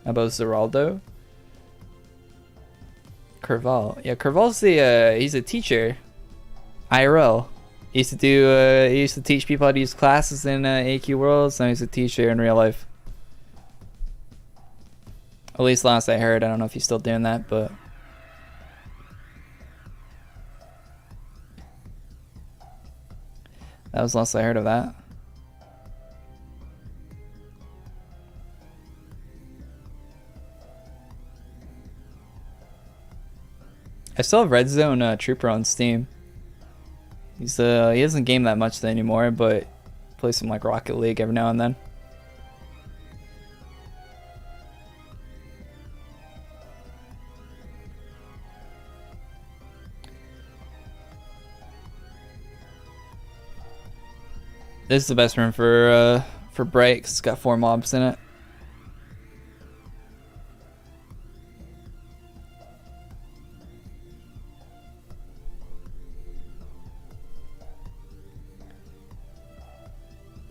How about Zeraldo? Kerval. Yeah, Kerval's the he's a teacher. IRL. He used to teach people how to use classes in AQ Worlds, and he's a teacher in real life. At least last I heard. I don't know if he's still doing that, but that was last I heard of that. I still have Red Zone Trooper on Steam. He doesn't game that much anymore, but plays some like Rocket League every now and then. This is the best room for Bright 'cause it's got 4 mobs in it.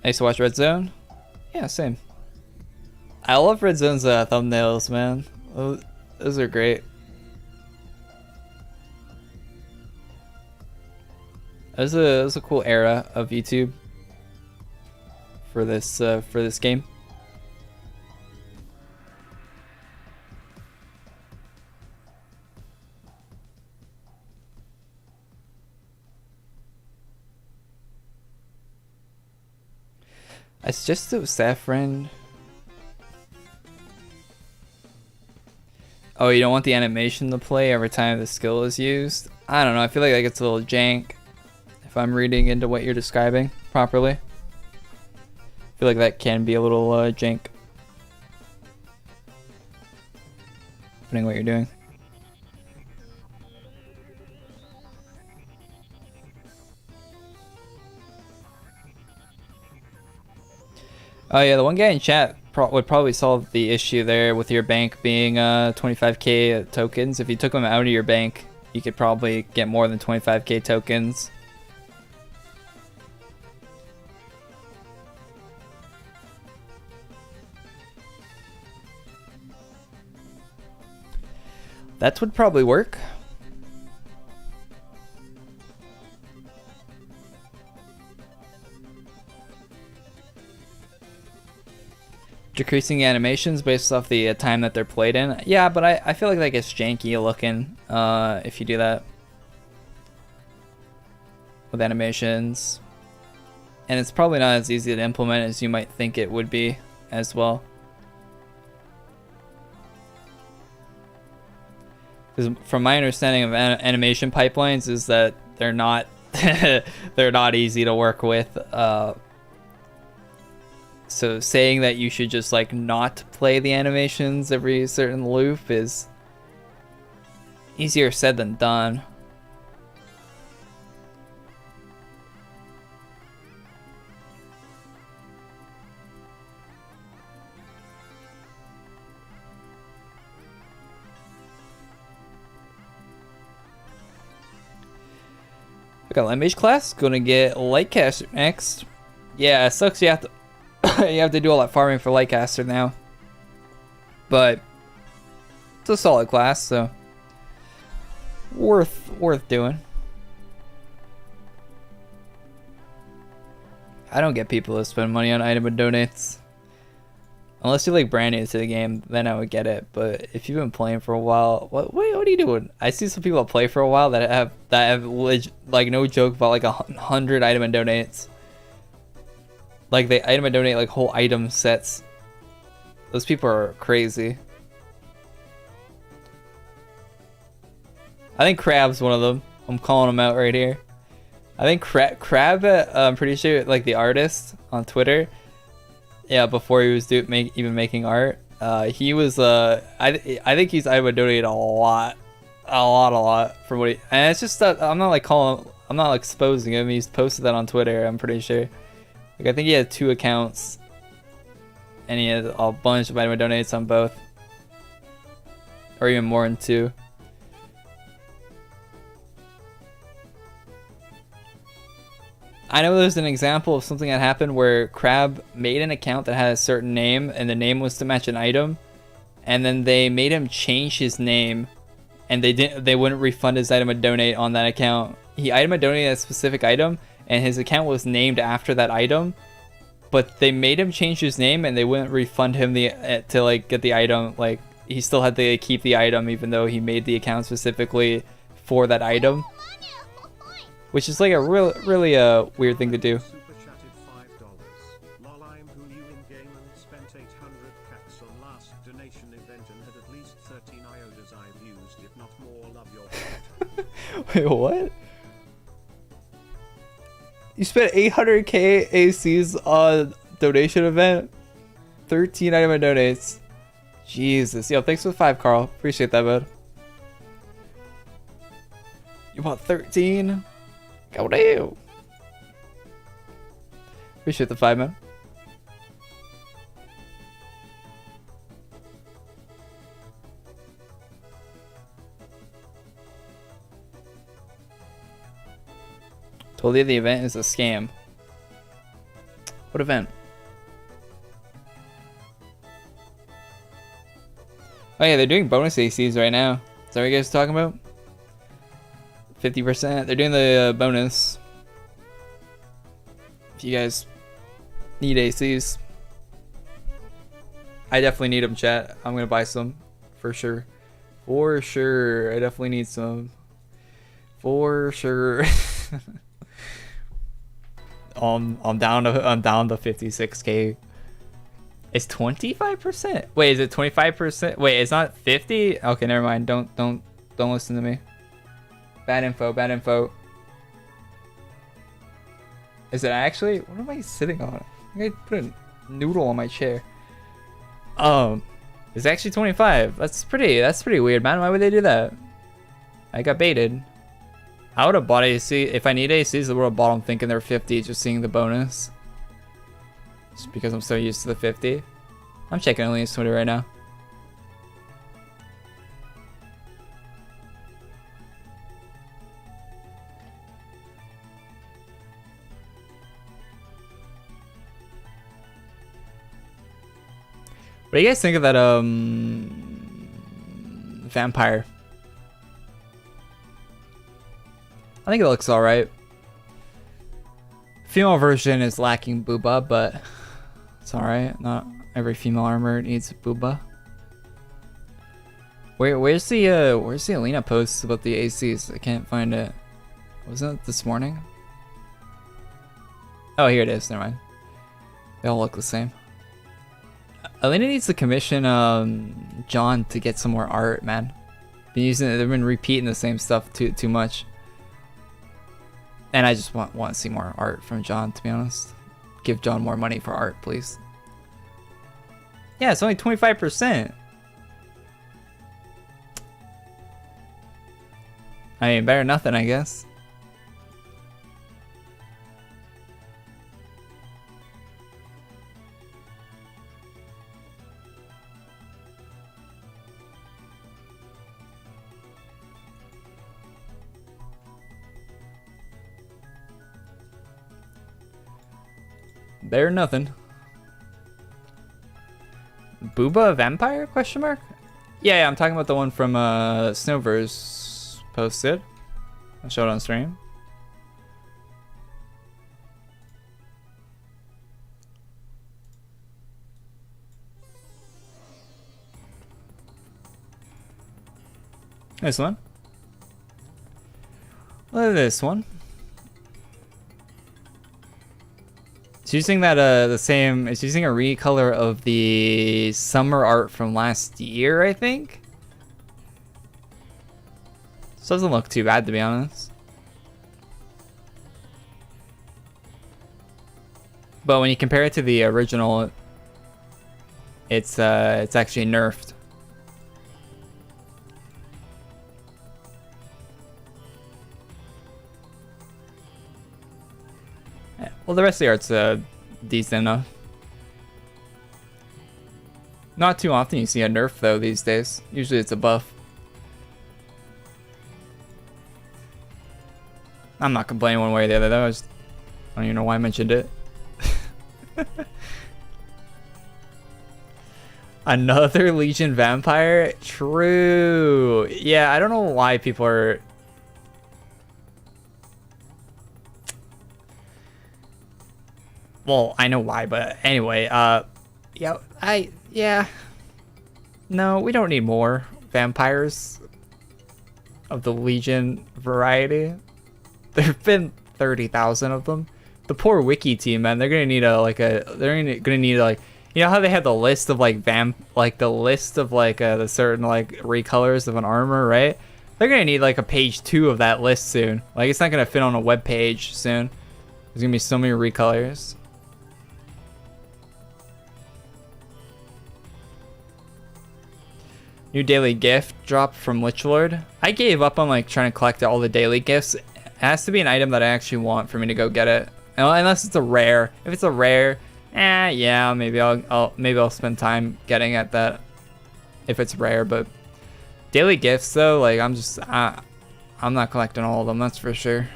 I used to watch Red Zone. Yeah, same. I love Red Zone's thumbnails, man. Those are great. It was a cool era of YouTube for this game. I suggested it was Saffron. Oh, you don't want the animation to play every time the skill is used? I don't know, I feel like that gets a little jank if I'm reading into what you're describing properly. I feel like that can be a little jank, depending on what you're doing. Oh yeah, the one guy in chat would probably solve the issue there with your bank being 25k tokens. If you took them out of your bank, you could probably get more than 25k tokens. That would probably work. Decreasing the animations based off the time that they're played in. Yeah, but I feel like that gets janky looking if you do that with animations. And it's probably not as easy to implement as you might think it would be as well. Because from my understanding of animation pipelines is that they're not they're not easy to work with. So saying that you should just like not play the animations every certain loop is easier said than done. We got Limage class, gonna get Lightcaster next. Yeah, it sucks you have to you have to do all that farming for Lightcaster now. But it's a solid class, so worth doing. I don't get people to spend money on item and donates. Unless you're like brand new to the game, then I would get it. But if you've been playing for a while, what are you doing? I see some people that play for a while that have like no joke about like 100 item and donates. Like they item and donate like whole item sets. Those people are crazy. I think Crab's one of them. I'm calling him out right here. I think Crab, I'm pretty sure like the artist on Twitter. Yeah, before he was even making art, he was I think he's item and donated a lot from what he, and it's just that I'm not like exposing him. He's posted that on Twitter. I'm pretty sure. Like I think he had 2 accounts, and he had a bunch of item and donates on both, or even more than 2. I know there's an example of something that happened where Crab made an account that had a certain name, and the name was to match an item, and then they made him change his name, and they wouldn't refund his item and donate on that account. He item and donated a specific item, and his account was named after that item, but they made him change his name, and they wouldn't refund him to like get the item. Like he still had to keep the item even though he made the account specifically for that item. Which is like a really weird thing to do. Super chatted $5. Lol, I'm who you in game and spent 800 cax on last donation event and had at least 13 iotas I've used, if not more. Love your heart. Wait, what? You spent 800k ACs on donation event? 13 item and donates. Jesus. Yo, thanks for the 5, Carl. Appreciate that, bud. You bought 13? Go down. Appreciate the 5, man. Told you the event is a scam. What event? Oh yeah, they're doing bonus ACs right now. Is that what you guys are talking about? 50%. They're doing the bonus. If you guys need ACs, I definitely need them, chat. I'm gonna buy some for sure. For sure, I definitely need some. For sure. I'm down to 56k. It's 25%. Wait, is it 25%? Wait, it's not 50? Okay, never mind. Don't listen to me. Bad info, bad info. Is it actually? What am I sitting on? I think I put a noodle on my chair. It's actually 25. That's pretty weird, man. Why would they do that? I got baited. I would have bought AC. If I need ACs, I would have bought them thinking they're 50, just seeing the bonus. Just because I'm so used to the 50. I'm checking Alien's Twitter right now. What do you guys think of that vampire? I think it looks alright. Female version is lacking booba, but it's alright. Not every female armor needs booba. Where's the Alina post about the ACs? I can't find it. Wasn't it this morning? Oh, here it is. Never mind. They all look the same. Elena needs to commission John to get some more art, man. They've been repeating the same stuff too much. And I just want to see more art from John, to be honest. Give John more money for art, please. Yeah, it's only 25%. I mean, better nothing, I guess. Better nothing. Booba Vampire? Question mark? Yeah, I'm talking about the one from Snowverse posted. I'll show it on stream. This one. Look at this one. It's using that it's using a recolor of the summer art from last year, I think. This doesn't look too bad, to be honest. But when you compare it to the original, it's actually nerfed. Well, the rest of the art's decent enough. Not too often you see a nerf, though, these days. Usually it's a buff. I'm not complaining one way or the other, though. I don't even know why I mentioned it. Another Legion Vampire? True. Yeah, I don't know why people are... Well, I know why, but anyway, yeah. No, we don't need more vampires of the Legion variety. There've been 30,000 of them. The poor wiki team, man, they're gonna need you know how they have the list of the certain recolors of an armor, right? They're gonna need like a page 2 of that list soon. Like, it's not gonna fit on a web page soon. There's gonna be so many recolors. New daily gift drop from Lichlord. I gave up on trying to collect all the daily gifts. It has to be an item that I actually want for me to go get it. Unless it's a rare. If it's a rare, yeah, maybe I'll spend time getting at that if it's rare. But daily gifts though, I'm not collecting all of them. That's for sure.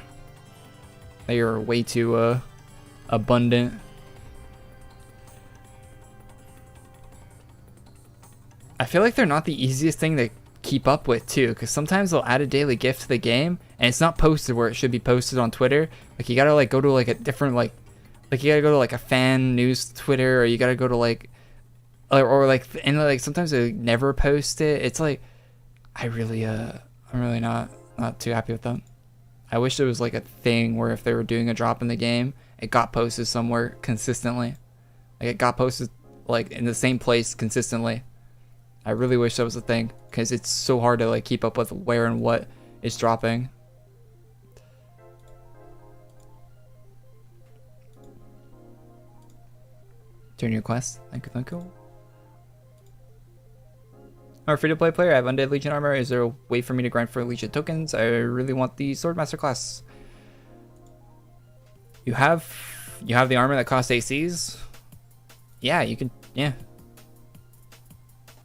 They are way too abundant. I feel like they're not the easiest thing to keep up with too, because sometimes they'll add a daily gift to the game and it's not posted where it should be posted on Twitter. Like, you gotta go to a different you gotta go to a fan news Twitter, or you gotta go to sometimes they never post it. It's like, I'm really not too happy with them. I wish there was a thing where if they were doing a drop in the game, it got posted somewhere consistently. It got posted in the same place consistently. I really wish that was a thing, because it's so hard to keep up with where and what is dropping. Turn your quest. Thank you. I'm a free-to-play player. I have Undead Legion armor. Is there a way for me to grind for Legion tokens? I really want the Swordmaster class. You have the armor that costs ACs? Yeah, you can. Yeah.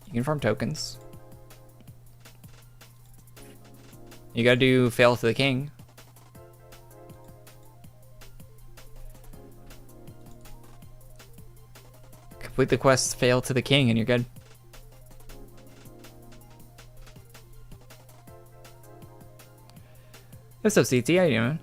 You can farm tokens. You gotta do Fail to the King. Complete the quest, Fail to the King, and you're good. What's up, CT? How you doing?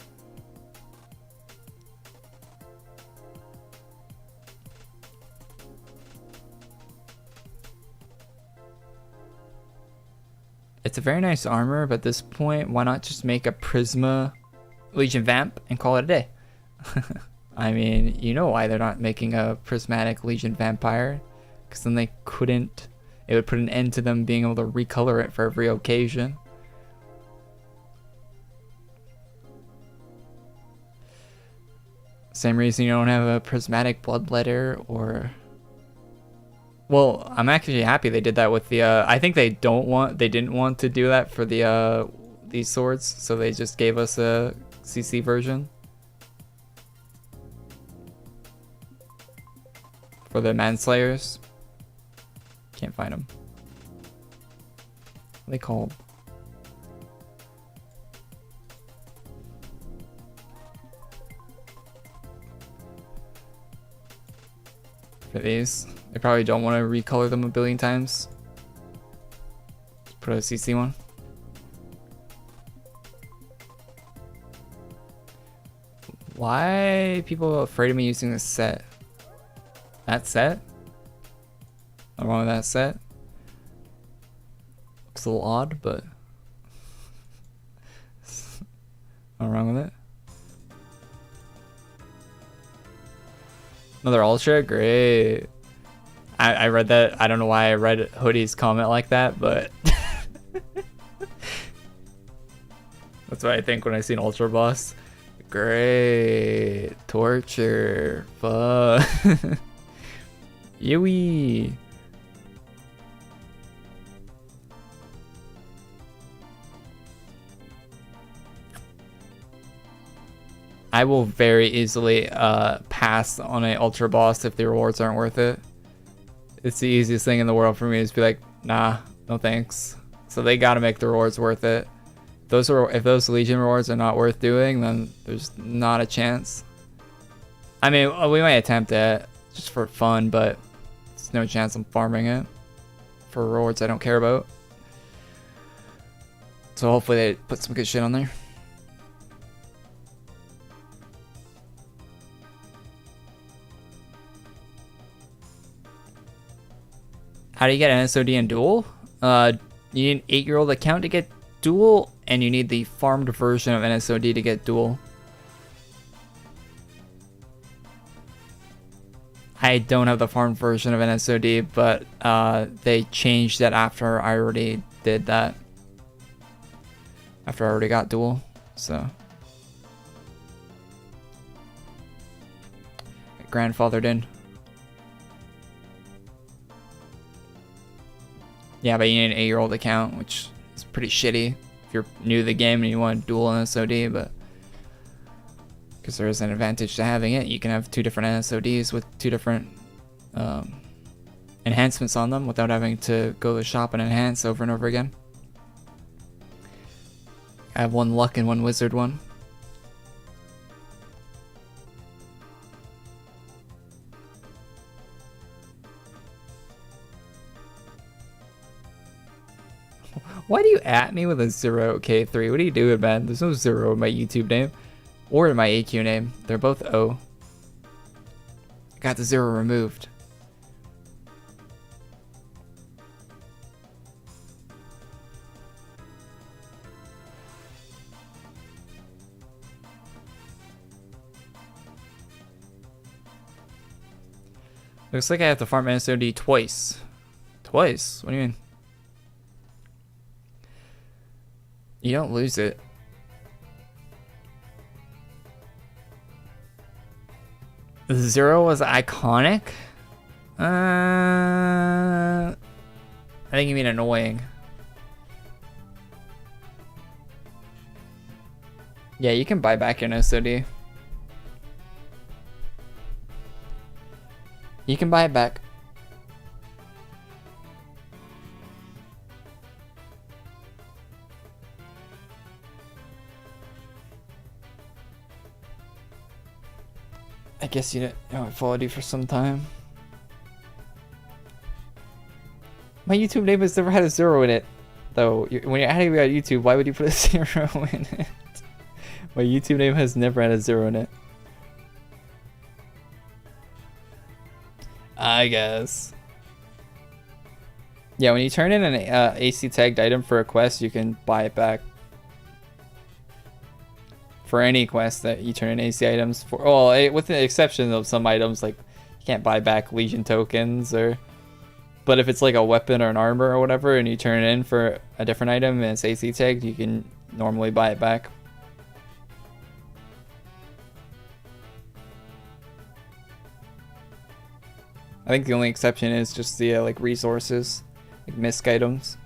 It's a very nice armor, but at this point, why not just make a Prisma Legion Vamp and call it a day? I mean, you know why they're not making a Prismatic Legion Vampire. because then they couldn't. It would put an end to them being able to recolor it for every occasion. Same reason you don't have a prismatic bloodletter or... Well, I'm actually happy they did that with the... I think they didn't want to do that for the these swords, so they just gave us a CC version. For the Manslayers. Can't find them. What are they called? For these. They probably don't want to recolor them a billion times. Just put a CC one. Why are people afraid of me using this set? That set? Nothing wrong with that set. Looks a little odd, but nothing wrong with it. Another Ultra? Great. I read that. I don't know why I read Hoodie's comment like that, but that's what I think when I see an Ultra boss. Great. Torture. Fuck. Yui. I will very easily pass on an Ultra boss if the rewards aren't worth it. It's the easiest thing in the world for me is be like, nah, no thanks. So they gotta make the rewards worth it. If those Legion rewards are not worth doing, then there's not a chance. I mean, we might attempt it just for fun, but there's no chance I'm farming it for rewards I don't care about. So hopefully they put some good shit on there. How do you get NSOD in Duel? You need an 8-year-old account to get Duel, and you need the farmed version of NSOD to get Duel. I don't have the farmed version of NSOD, but they changed that after I already did that. After I already got Duel, so. Grandfathered in. Yeah, but you need an 8-year-old account, which is pretty shitty if you're new to the game and you want to dual NSOD, but because there is an advantage to having it. You can have 2 different NSODs with 2 different enhancements on them without having to go to the shop and enhance over and over again. I have 1 luck and 1 wizard one. Why do you at me with a 0K3? What are you doing, man? There's no 0 in my YouTube name or in my AQ name. They're both O. I got the 0 removed. Looks like I have to farm NSOD twice. Twice? What do you mean? You don't lose it. The 0 was iconic? I think you mean annoying. Yeah, you can buy back your NSOD. You can buy it back. I guess you didn't know I followed you for some time. My YouTube name has never had a 0 in it, though. When you're adding me on YouTube, why would you put a 0 in it? My YouTube name has never had a 0 in it. I guess. Yeah, when you turn in an AC tagged item for a quest, you can buy it back. For any quest that you turn in AC items for, well, with the exception of some items, like you can't buy back Legion tokens or But if it's like a weapon or an armor or whatever, and you turn it in for a different item and it's AC tagged, you can normally buy it back. I think the only exception is just the like resources, like misc items.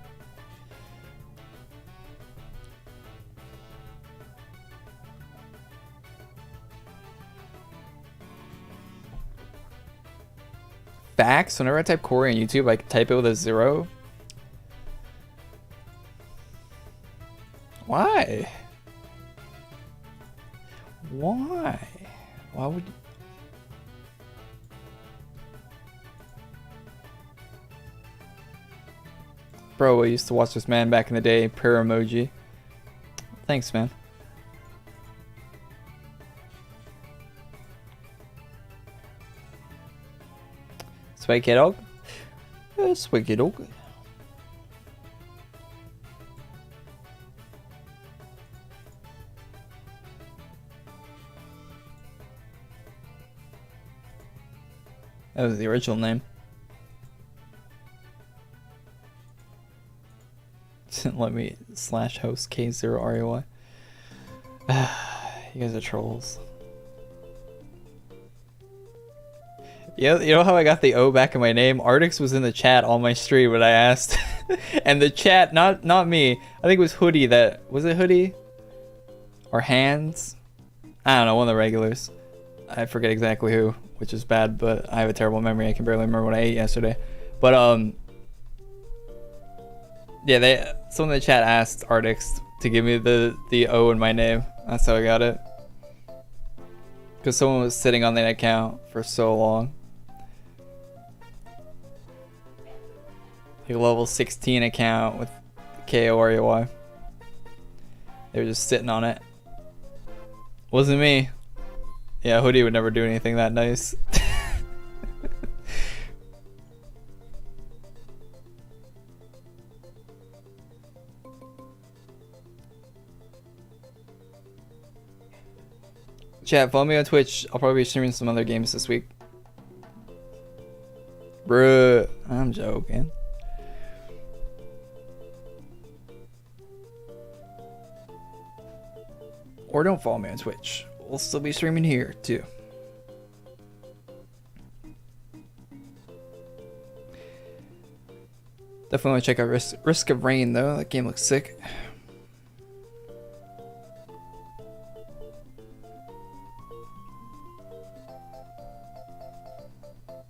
Facts. Whenever I type Korey on YouTube, I type it with a 0. Why? Why? Why would you? Bro, I used to watch this man back in the day. Prayer emoji. Thanks, man. Spiky dog. Spiky dog. That was the original name. Let me /host K0RAY. You guys are trolls. You know how I got the O back in my name? Artix was in the chat on my stream when I asked. And the chat, not me. I think it was Hoodie that... Was it Hoodie? Or Hands? I don't know, one of the regulars. I forget exactly who, which is bad, but I have a terrible memory. I can barely remember what I ate yesterday. But, yeah, someone in the chat asked Artix to give me the O in my name. That's how I got it. Because someone was sitting on that account for so long. Like a level 16 account with KOREY. They were just sitting on it. Wasn't me. Yeah, Hoodie would never do anything that nice. Chat, follow me on Twitch. I'll probably be streaming some other games this week. Bruh, I'm joking. Or don't follow me on Twitch. We'll still be streaming here too. Definitely want to check out Risk of Rain though. That game looks sick.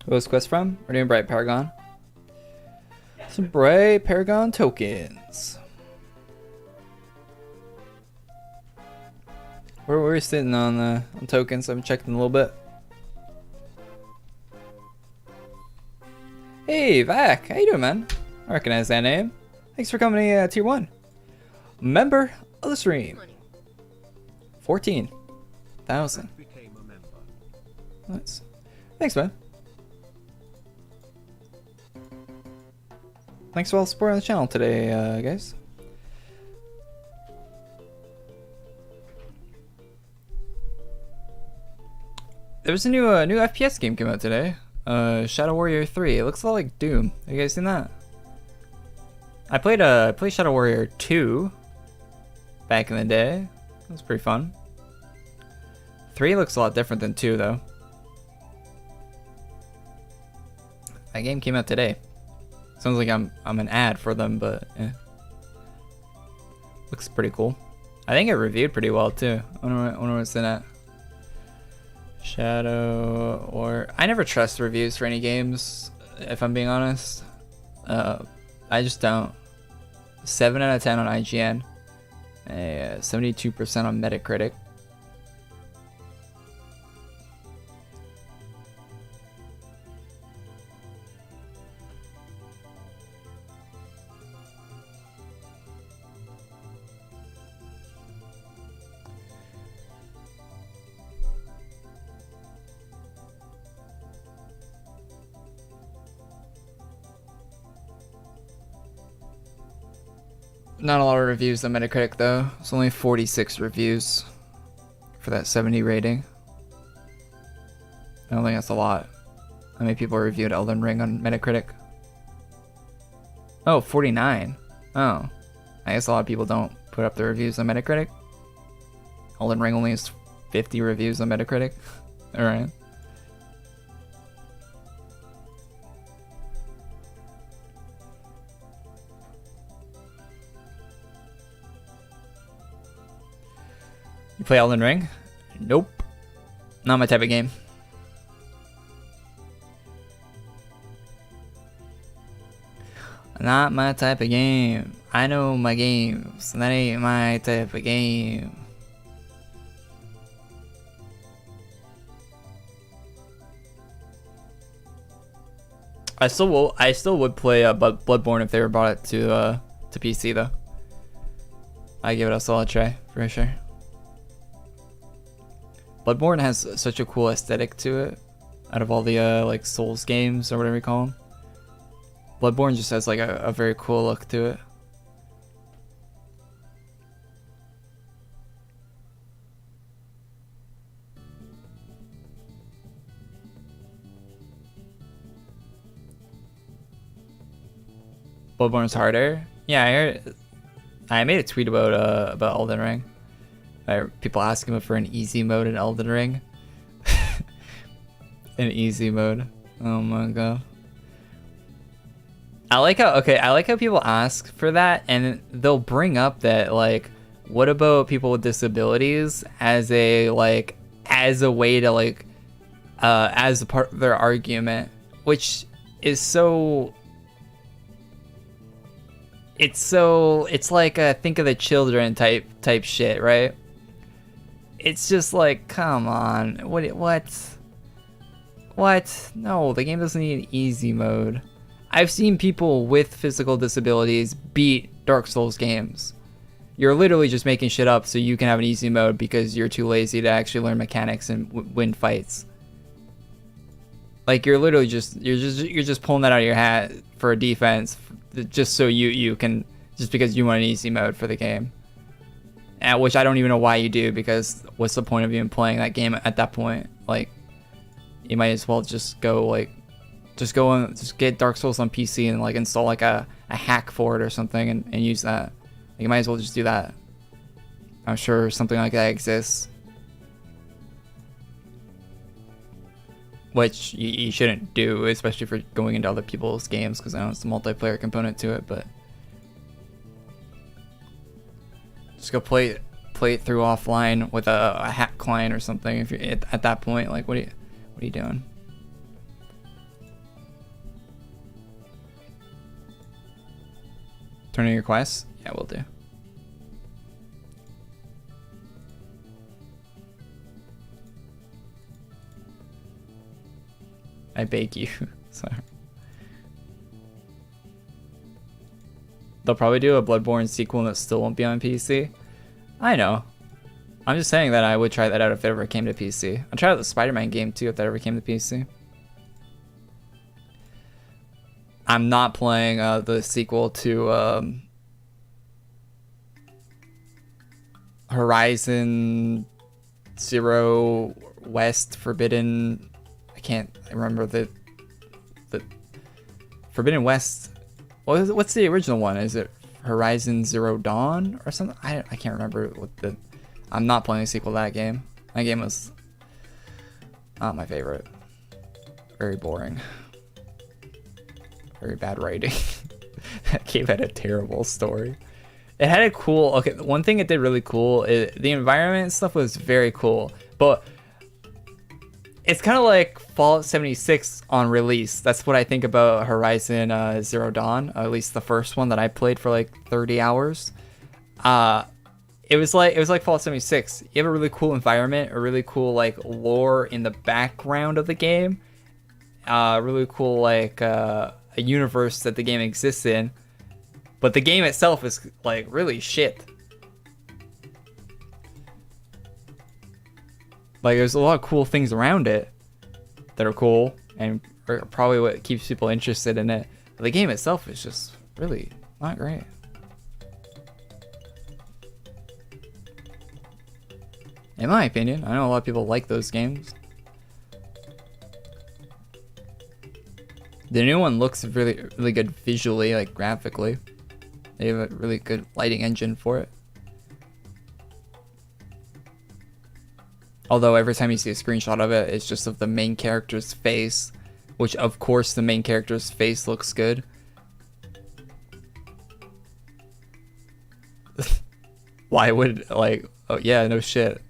Where's Quest from? We're doing Bright Paragon. Some Bright Paragon tokens. We're sitting on tokens. I'm checking a little bit. Hey, Vac, how you doing, man? I recognize that name. Thanks for coming to Tier 1. Member of the stream. 14,000. Nice. Thanks, man. Thanks for all the support on the channel today, guys. There's a new FPS game came out today. Shadow Warrior 3. It looks a lot like Doom. Have you guys seen that? I played Shadow Warrior 2 back in the day. It was pretty fun. 3 looks a lot different than 2 though. That game came out today. Sounds like I'm an ad for them, but eh. Looks pretty cool. I think it reviewed pretty well too. I wonder what's in it. Shadow or I never trust reviews for any games, if I'm being honest. I just don't. 7 out of 10 on IGN. 72% on Metacritic. Not a lot of reviews on Metacritic though. It's only 46 reviews for that 70 rating. I don't think that's a lot. How many people reviewed Elden Ring on Metacritic? Oh, 49. Oh. I guess a lot of people don't put up their reviews on Metacritic. Elden Ring only has 50 reviews on Metacritic. Alright. You play Elden Ring? Nope. Not my type of game. Not my type of game. I know my games. That ain't my type of game. I still would play Bloodborne if they were brought it to PC though. I give it a solid try for sure. Bloodborne has such a cool aesthetic to it. Out of all the like Souls games or whatever you call them, Bloodborne just has like a very cool look to it. Bloodborne's harder. Yeah, I heard. I made a tweet about Elden Ring. People asking me for an easy mode in Elden Ring. An easy mode. Oh my god. I like how people ask for that, and they'll bring up that like, what about people with disabilities as a way to like, as a part of their argument, which is so. It's like a think of the children type shit, right? It's just like, come on, what? No, the game doesn't need easy mode. I've seen people with physical disabilities beat Dark Souls games. You're literally just making shit up so you can have an easy mode because you're too lazy to actually learn mechanics and win fights. Like you're literally just pulling that out of your hat for a defense, just so you can, just because you want an easy mode for the game. Which I don't even know why you do, because what's the point of even playing that game at that point? Like, you might as well just get Dark Souls on PC and like install like a hack for it or something and use that. Like, you might as well just do that. I'm sure something like that exists. Which you shouldn't do, especially for going into other people's games, because I know it's a multiplayer component to it, but just go play it through offline with a hack client or something. If you're at that point, like, what are you doing? Turning your quests? Yeah, we'll do. I beg you. Sorry. They'll probably do a Bloodborne sequel that still won't be on PC. I know. I'm just saying that I would try that out if it ever came to PC. I'd try out the Spider-Man game too if that ever came to PC. I'm not playing the sequel to Horizon Zero West Forbidden. I can't remember the Forbidden West. What's the original one? Is it Horizon Zero Dawn or something? I can't remember what the. I'm not playing a sequel to that game. That game was not my favorite. Very boring. Very bad writing. That game had a terrible story. It had a cool. Okay, one thing it did really cool is the environment and stuff was very cool, but it's kind of like Fallout 76 on release. That's what I think about Horizon Zero Dawn, at least the first one that I played for like 30 hours. It was like Fallout 76. You have a really cool environment, a really cool like lore in the background of the game, really cool like a universe that the game exists in, but the game itself is like really shit. Like, there's a lot of cool things around it that are cool and are probably what keeps people interested in it. But the game itself is just really not great. In my opinion, I know a lot of people like those games. The new one looks really, really good visually, like graphically. They have a really good lighting engine for it. Although every time you see a screenshot of it, it's just of the main character's face, which of course the main character's face looks good. Why would, like, oh yeah, no shit.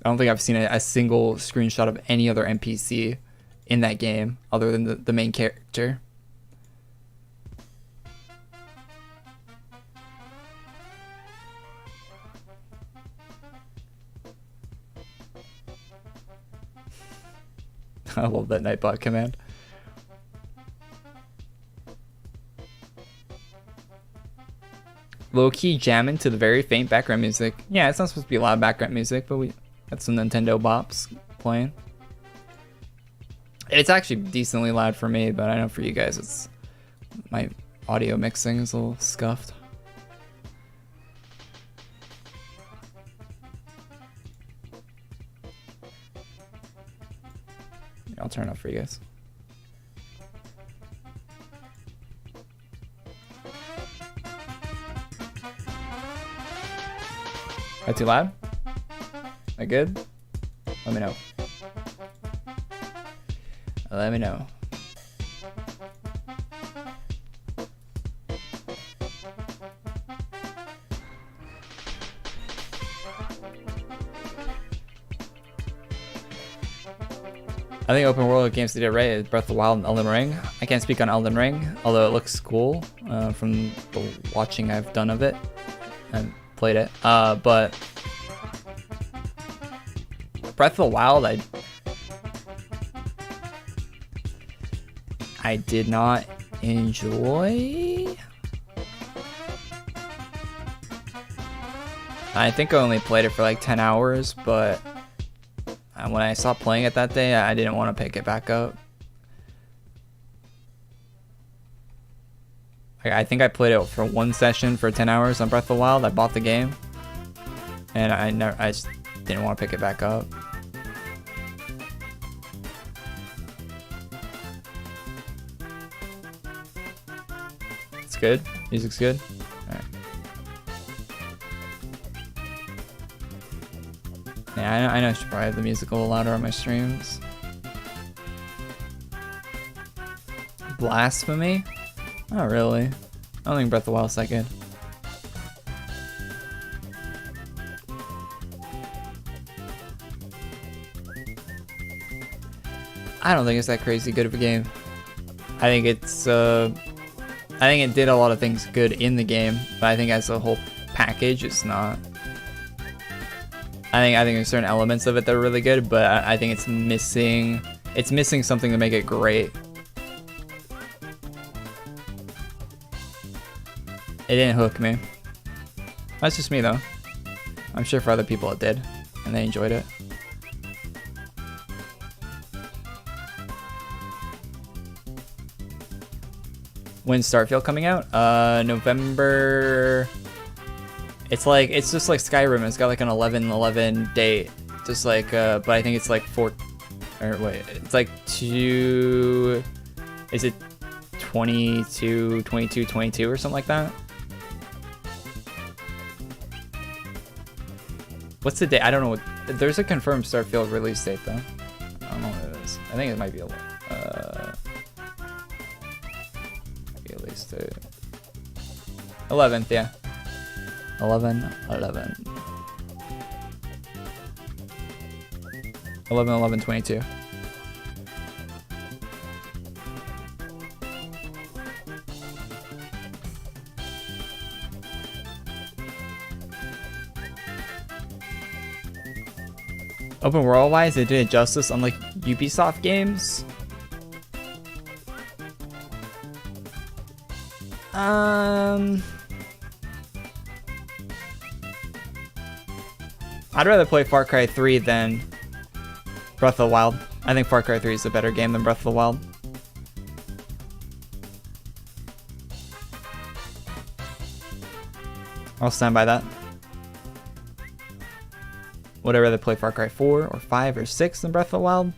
I don't think I've seen a single screenshot of any other NPC in that game other than the main character. I love that Nightbot command. Low-key jamming to the very faint background music. Yeah, it's not supposed to be loud background music, but we got some Nintendo bops playing. It's actually decently loud for me, but I know for you guys, it's my audio mixing is a little scuffed. I'll turn it up for you guys. That too loud? That good? Let me know. Let me know. I think open world games did it right is Breath of the Wild and Elden Ring. I can't speak on Elden Ring, although it looks cool from the watching I've done of it and played it. But Breath of the Wild, I did not enjoy. I think I only played it for like 10 hours, but when I stopped playing it that day, I didn't want to pick it back up. I think I played it for one session for 10 hours on Breath of the Wild. I bought the game, and I just didn't want to pick it back up. It's good. Music's good. All right. Yeah, I know I should probably have the music a little louder on my streams. Blasphemy? Not really. I don't think Breath of the Wild's that good. I don't think it's that crazy good of a game. I think it's I think it did a lot of things good in the game, but I think as a whole package, it's not. I think there's certain elements of it that are really good, but I think it's missing something to make it great. It didn't hook me. That's just me though. I'm sure for other people it did, and they enjoyed it. When's Starfield coming out? November. It's just like Skyrim. It's got like an 11/11 date. Just like, but I think it's like it's like 2. Is it 22 or something like that? What's the date? I don't know what. There's a confirmed Starfield release date though. I don't know what it is. I think it might be release date. 11th, yeah. 11/11/22. Open world wise, they did it justice, unlike Ubisoft games. I'd rather play Far Cry 3 than Breath of the Wild. I think Far Cry 3 is a better game than Breath of the Wild. I'll stand by that. Would I rather play Far Cry 4 or 5 or 6 than Breath of the Wild?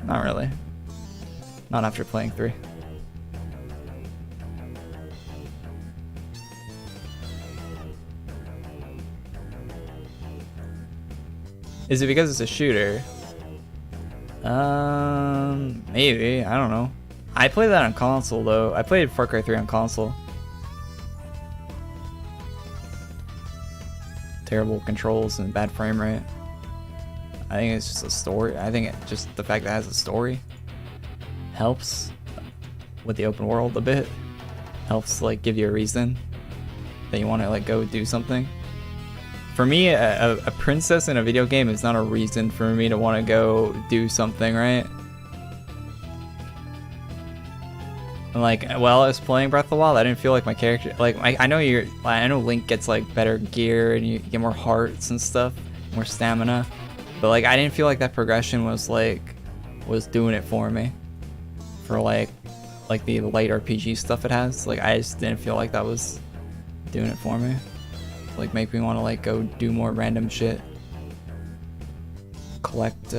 Not really. Not after playing 3. Is it because it's a shooter? Maybe. I don't know. I played that on console though. I played Far Cry 3 on console. Terrible controls and bad frame rate. I think it's just a story. I think just the fact that it has a story helps with the open world a bit. Helps like give you a reason that you want to like go do something. For me, a princess in a video game is not a reason for me to want to go do something, right? Like, while I was playing Breath of the Wild, I didn't feel like my character, like, I know Link gets like better gear and you get more hearts and stuff, more stamina, but like I didn't feel like that progression was doing it for me, for like the light RPG stuff it has. Like I just didn't feel like that was doing it for me. Like make me want to like go do more random shit, collect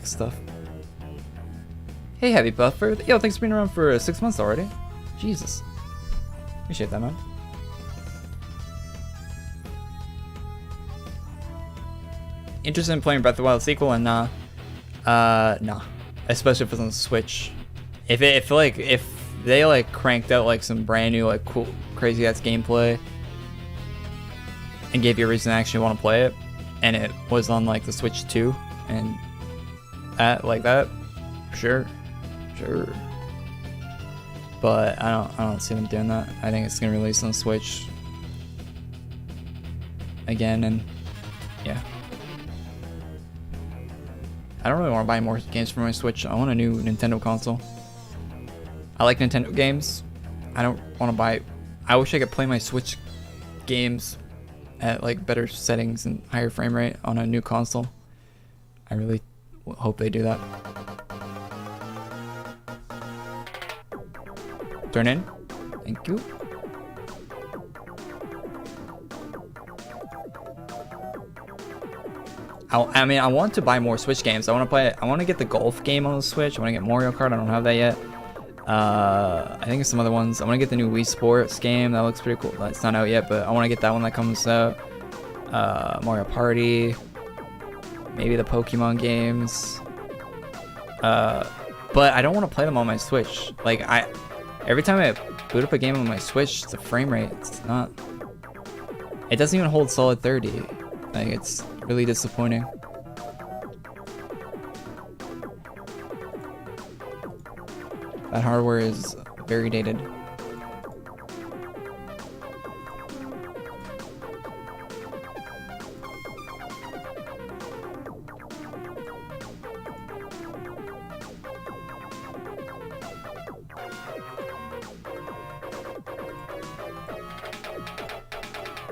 stuff. Hey, Heavy Buffer. Yo, thanks for being around for 6 months already. Jesus. Appreciate that, man. Interested in playing Breath of the Wild sequel? And nah. Nah. Especially if it's on the Switch. If they like cranked out like some brand new like cool crazy ass gameplay and gave you a reason to actually want to play it, and it was on like the Switch 2 and that, sure. But I don't see them doing that. I think it's gonna release on Switch again, and yeah. I don't really want to buy more games for my Switch. I want a new Nintendo console. I like Nintendo games. I don't want to buy. I wish I could play my Switch games at like better settings and higher frame rate on a new console. I really hope they do that. Turn in. Thank you. I mean, I want to buy more Switch games. I want to get the golf game on the Switch. I want to get Mario Kart. I don't have that yet. I think it's some other ones. I want to get the new Wii Sports game. That looks pretty cool. That's not out yet, but I want to get that one that comes out. Mario Party. Maybe the Pokemon games. But I don't want to play them on my Switch. Like every time I boot up a game on my Switch, the frame rate, it doesn't even hold solid 30. Like, it's really disappointing. That hardware is very dated.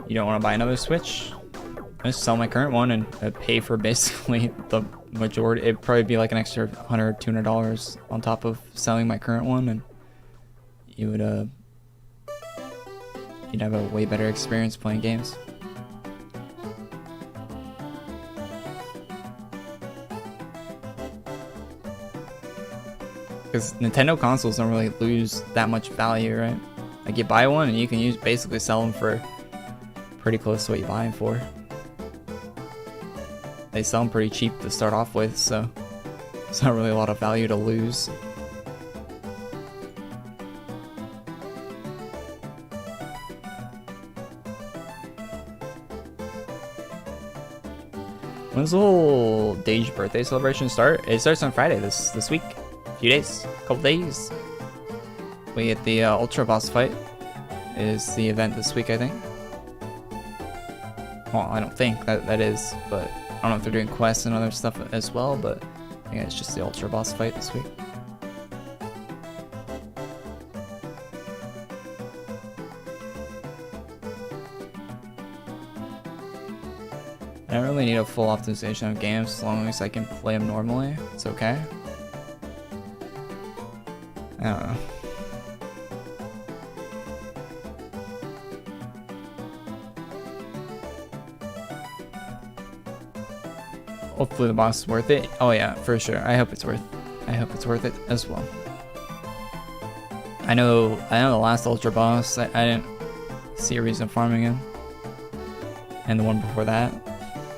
You don't want to buy another Switch? I just sell my current one and pay for basically the majority. It'd probably be like an extra $100, $200 on top of selling my current one, and you would you'd have a way better experience playing games. Because Nintendo consoles don't really lose that much value, right? Like you buy one and you can basically sell them for pretty close to what you buy them for. They sell them pretty cheap to start off with, so it's not really a lot of value to lose. When's the whole Dage birthday celebration start? It starts on Friday this week. A few days, couple days. We get the Ultra Boss fight is the event this week, I think. Well, I don't think that is, but I don't know if they're doing quests and other stuff as well, but I think it's just the Ultra Boss fight this week. I don't really need a full optimization of games as long as I can play them normally. It's okay. I don't know. Hopefully the boss is worth it. Oh yeah, for sure. I hope it's worth it as well. I know the last Ultra boss, I didn't see a reason farming him. And the one before that.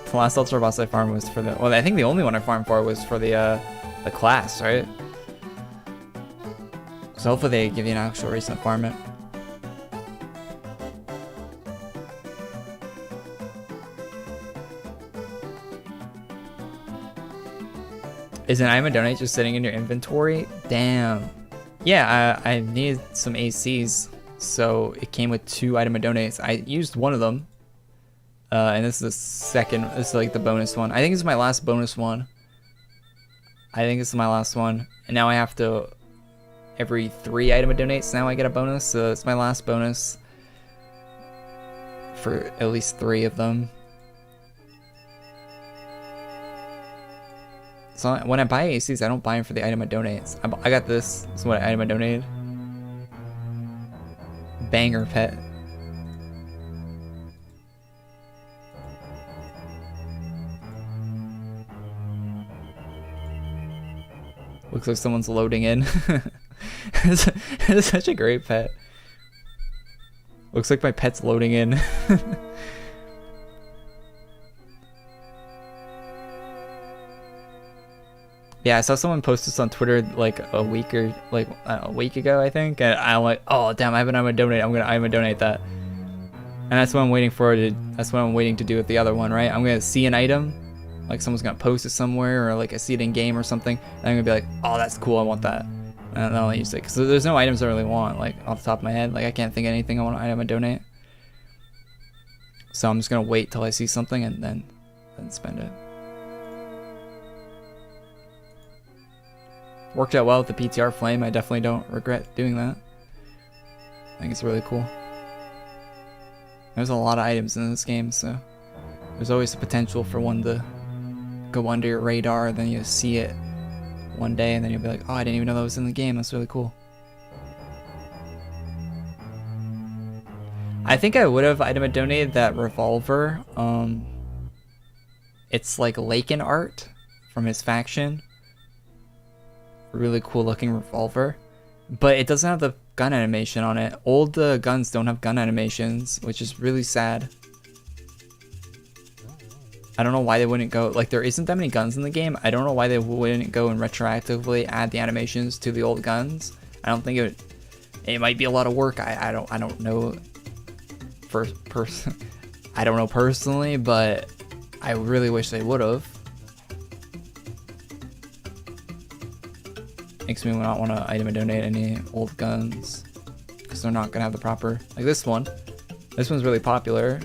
The last Ultra boss I farmed was for the, well, I think the only one I farmed for was for the class, right? So hopefully they give you an actual reason to farm it. Is an item a donate just sitting in your inventory? Damn. Yeah, I needed some ACs, so it came with 2 item donates. I used one of them, and this is the second. This is like the bonus one. I think this is my last bonus one. And now I have to every 3 item donates. Now I get a bonus, so it's my last bonus for at least 3 of them. So when I buy ACs, I don't buy them for the item it donates. I got this. This is what item I donated. Banger pet. Looks like someone's loading in. It's such a great pet. Looks like my pet's loading in. Yeah, I saw someone post this on Twitter like a week ago, I think, and I'm like, oh damn, I'm gonna donate that, and that's what I'm waiting for. That's what I'm waiting to do with the other one, right? I'm gonna see an item, like someone's gonna post it somewhere, or like I see it in game or something, and I'm gonna be like, oh, that's cool, I want that, and I'll use it. Cause there's no items I really want, like off the top of my head, like I can't think of anything I want to item and donate. So I'm just gonna wait till I see something and then spend it. Worked out well with the PTR flame. I definitely don't regret doing that. I think it's really cool. There's a lot of items in this game, so there's always the potential for one to go under your radar, then you see it one day, and then you'll be like, oh, I didn't even know that was in the game. That's really cool. I think I would have item donated that revolver. It's like Laken art from his faction. Really cool looking revolver, but it doesn't have the gun animation on it. Old guns don't have gun animations, which is really sad. I don't know why they wouldn't go, like there isn't that many guns in the game. I don't know why they wouldn't go and retroactively add the animations to the old guns. I don't think it might be a lot of work. I don't know I don't know personally, but I really wish they would have. Makes me not want to item and donate any old guns because they're not gonna have the proper, like this one. This one's really popular.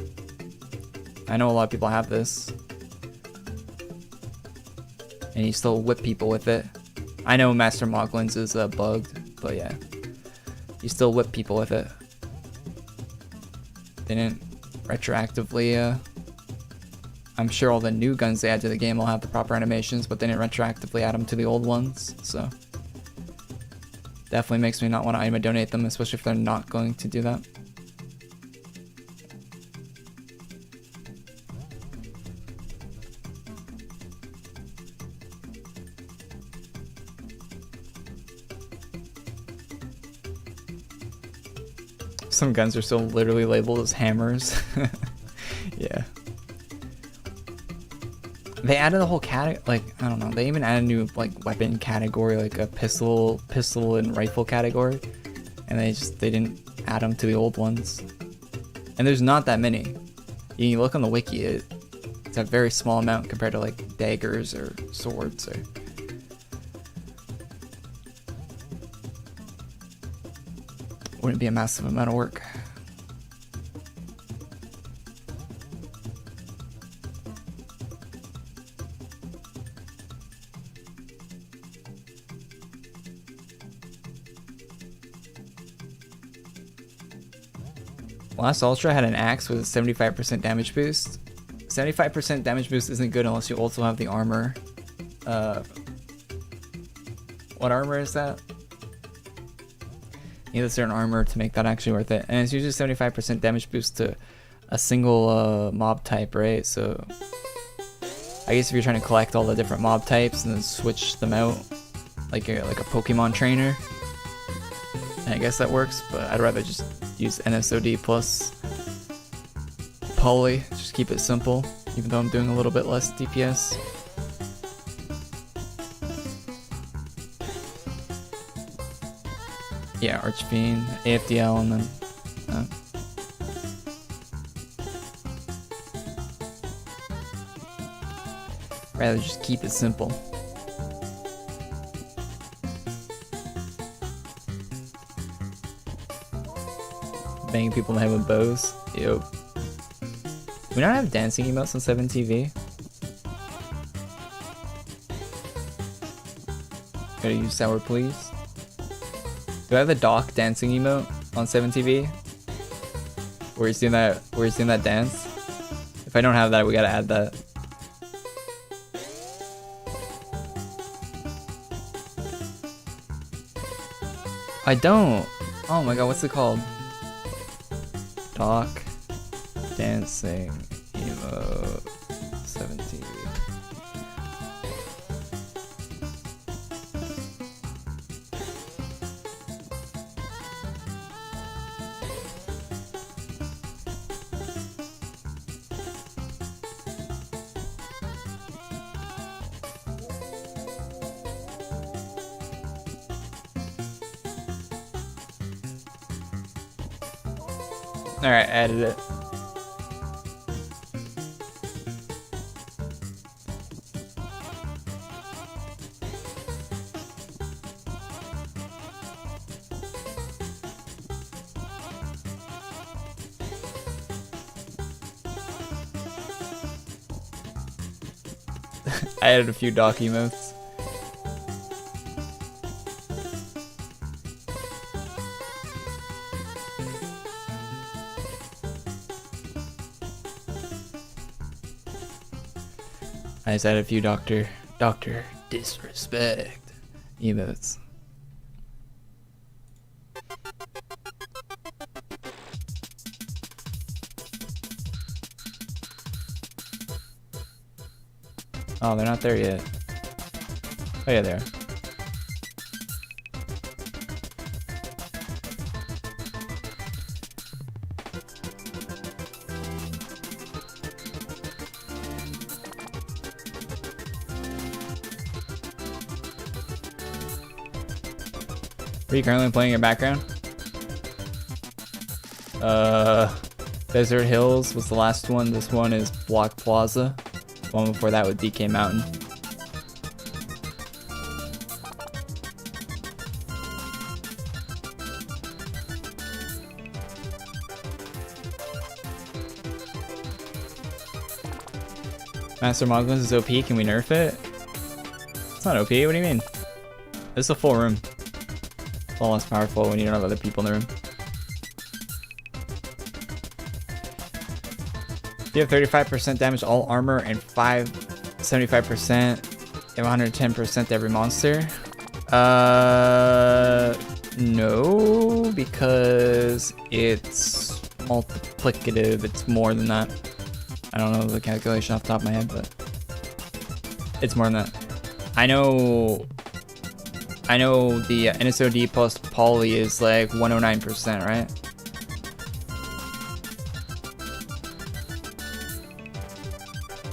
I know a lot of people have this, and you still whip people with it. I know Master Moglin's is bugged, but yeah, you still whip people with it. They didn't retroactively. I'm sure all the new guns they add to the game will have the proper animations, but they didn't retroactively add them to the old ones, so. Definitely makes me not want to item and donate them, especially if they're not going to do that. Some guns are still literally labeled as hammers. Yeah. They added a whole category, like, I don't know, they even added a new, like, weapon category, like a pistol and rifle category, and they didn't add them to the old ones. And there's not that many. You look on the wiki, it's a very small amount compared to, like, daggers or swords or... Wouldn't be a massive amount of work. Last Ultra had an axe with a 75% damage boost. 75% damage boost isn't good unless you also have the armor. What armor is that? You need a certain armor to make that actually worth it. And it's usually 75% damage boost to a single mob type, right? So I guess if you're trying to collect all the different mob types and then switch them out, like a Pokemon trainer, I guess that works. But I'd rather just use NSOD plus Poly. Just keep it simple, even though I'm doing a little bit less DPS. Yeah, Archfiend, AFDL, and then rather just keep it simple. Banging people in the head with bows. Yo. We don't have dancing emotes on 7TV. Gotta use sour please. Do I have the Doc dancing emote on 7TV? Where he's doing that dance? If I don't have that, we gotta add that. I don't. Oh my god, what's it called? Doc dancing emote 7TV. Alright, added it. I added a few doc emotes. I just added a few Doctor Disrespect emotes. Oh, they're not there yet. Oh yeah, they are. Are you currently playing in background? Desert Hills was the last one. This one is Block Plaza. The one before that was DK Mountain. Master Mongoose is OP. Can we nerf it? It's not OP. What do you mean? This is a full room. It's all less powerful when you don't have other people in the room. You have 35% damage all armor and 75% and 110% to every monster. No, because it's multiplicative. It's more than that. I don't know the calculation off the top of my head, but it's more than that. I know the NSOD plus poly is like 109%, right?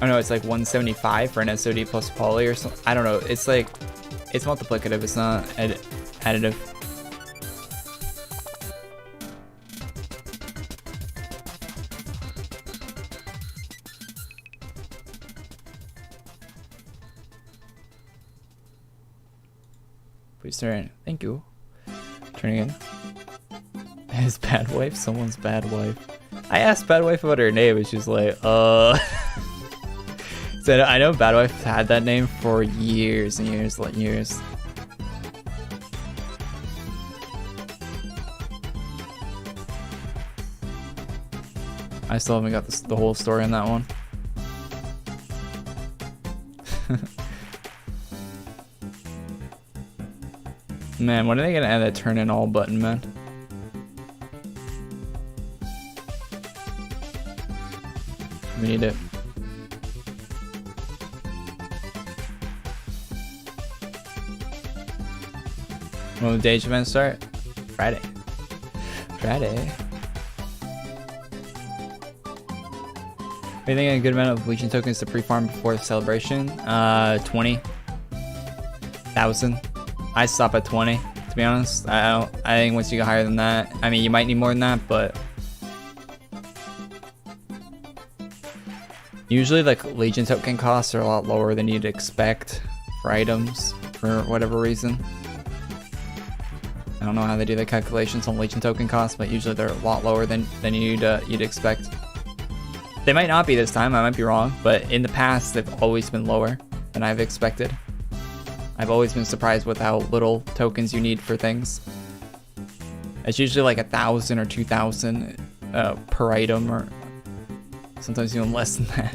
Oh no, it's like 175 for an SOD plus poly or something. I don't know. It's like, it's multiplicative. It's not additive. Please turn. Thank you. Turning in. His bad wife? Someone's bad wife. I asked bad wife about her name and she's like, So I know bad wife had that name for years and years and years. I still haven't got the whole story on that one. Man, when are they gonna add that turn in all button, man? We need it. When will the Dage event start? Friday. Friday. What do you think a good amount of Legion tokens to pre-farm before the celebration? 20,000. I stop at 20, to be honest. I think once you go higher than that, I mean, you might need more than that, but usually like Legion token costs are a lot lower than you'd expect for items for whatever reason. I don't know how they do the calculations on Legion token costs, but usually they're a lot lower than you'd expect. They might not be this time, I might be wrong, but in the past they've always been lower than I've expected. I've always been surprised with how little tokens you need for things. It's usually like 1,000 or 2,000 per item, or sometimes even less than that.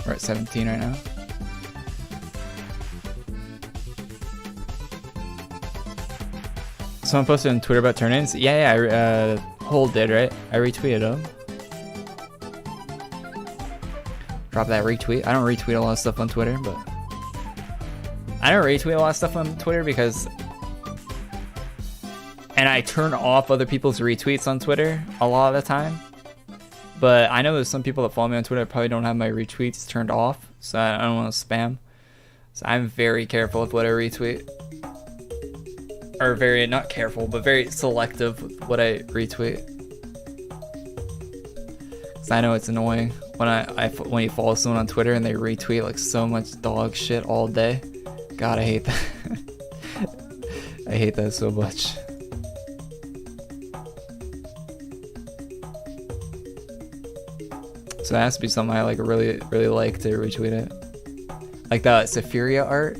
We're at 17 right now. Someone posted on Twitter about turn-ins. Yeah, Hole did, right? I retweeted them. Drop that retweet. I don't retweet a lot of stuff on Twitter, but I don't retweet a lot of stuff on Twitter because, and I turn off other people's retweets on Twitter a lot of the time. But I know there's some people that follow me on Twitter that probably don't have my retweets turned off, so I don't want to spam. So I'm very careful with what I retweet. Or very, not careful, but very selective with what I retweet. Cause I know it's annoying when you follow someone on Twitter and they retweet like so much dog shit all day. God, I hate that. I hate that so much. So it has to be something I like really like to retweet it. Like the Sephiria art,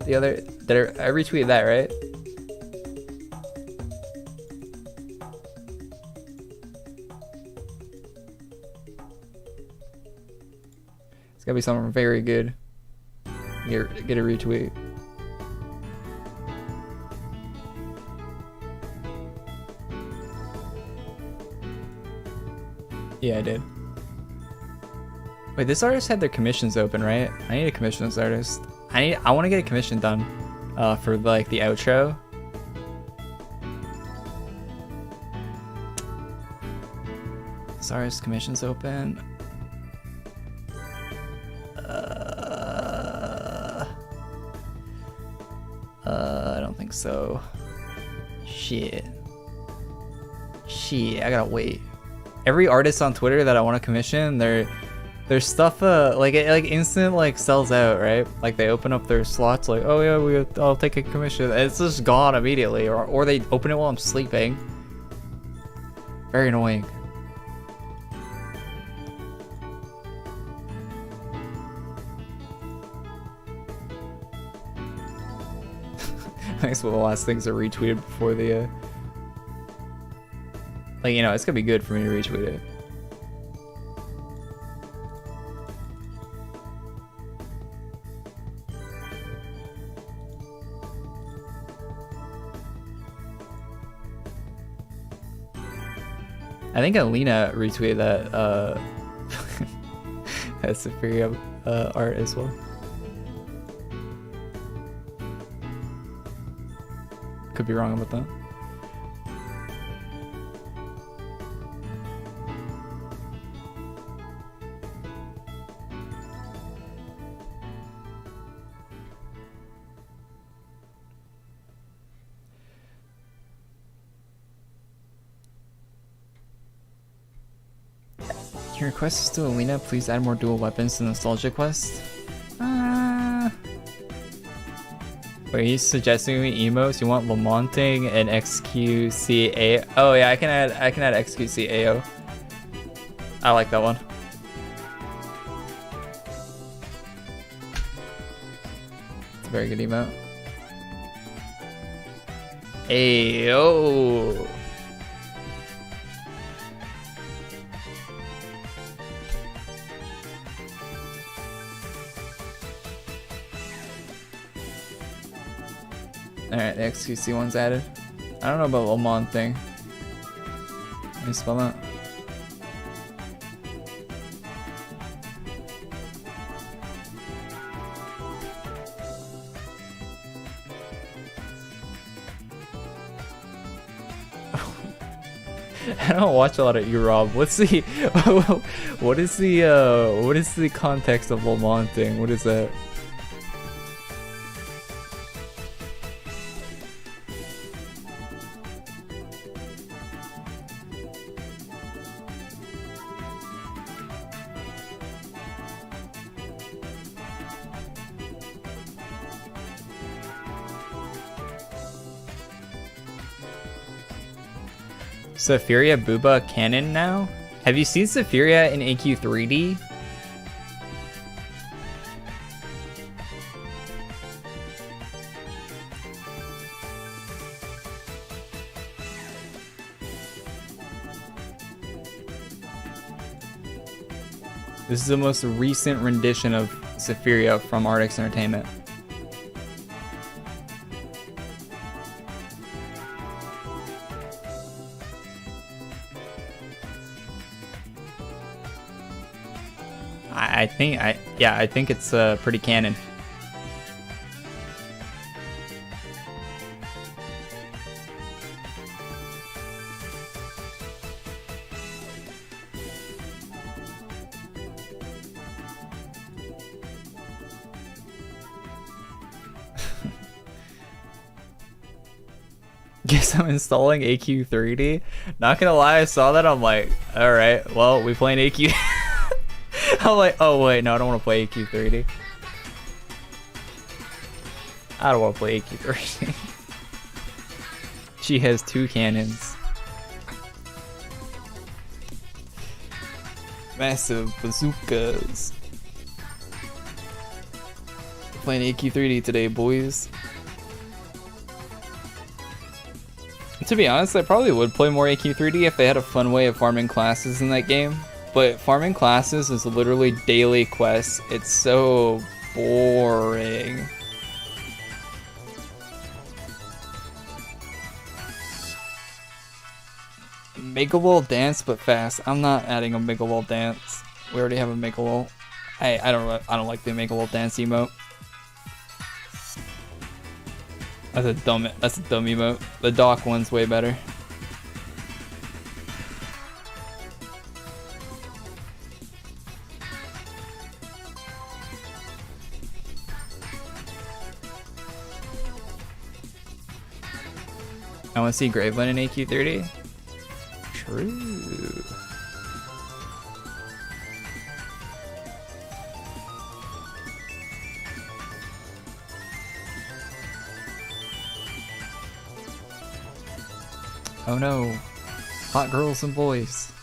I retweeted that, right? It's gotta be something very good. Get a retweet. Yeah, I did. Wait, this artist had their commissions open, right? I need to commission this artist. I want to get a commission done for like the outro. This artist commissions open. I don't think so. Shit, I gotta wait. Every artist on Twitter that I want to commission, their stuff like it like instant like sells out, right? Like they open up their slots like, oh yeah, I'll take a commission. It's just gone immediately, or they open it while I'm sleeping. Very annoying. I guess one of the last things are retweeted before the like, you know, it's gonna be good for me to retweet it. I think Alina retweeted that that Superior art as well. Could be wrong about that. Your request is to Alina, please add more dual weapons to Nostalgia Quest. Wait, are you suggesting me emotes? You want Lamonting and XQCA? Oh yeah, I can add XQCAO. I like that one. It's a very good emote. Ayo. Alright, the XQC one's added. I don't know about Lamont thing. Let me spell that. I don't watch a lot of Eurob. What's the what is the context of lamenting? What is that? Safiria Booba canon now? Have you seen Safiria in AQ3D? This is the most recent rendition of Safiria from Artix Entertainment. I think it's pretty canon. Guess I'm installing AQ3D. Not gonna lie, I saw that. I'm like, all right, well, we playing AQ. I'm like, oh wait, no, I don't want to play AQ3D. I don't want to play AQ3D. She has 2 cannons. Massive bazookas. Playing AQ3D today, boys. To be honest, I probably would play more AQ3D if they had a fun way of farming classes in that game. But farming classes is literally daily quests. It's so boring. Make a wall dance, but fast. I'm not adding a make a wall dance. We already have a make a wall. I don't like the make a wall dance emote. That's a dumb emote. The dock one's way better. I want to see Graveland in AQ30. True. Oh no, hot girls and boys.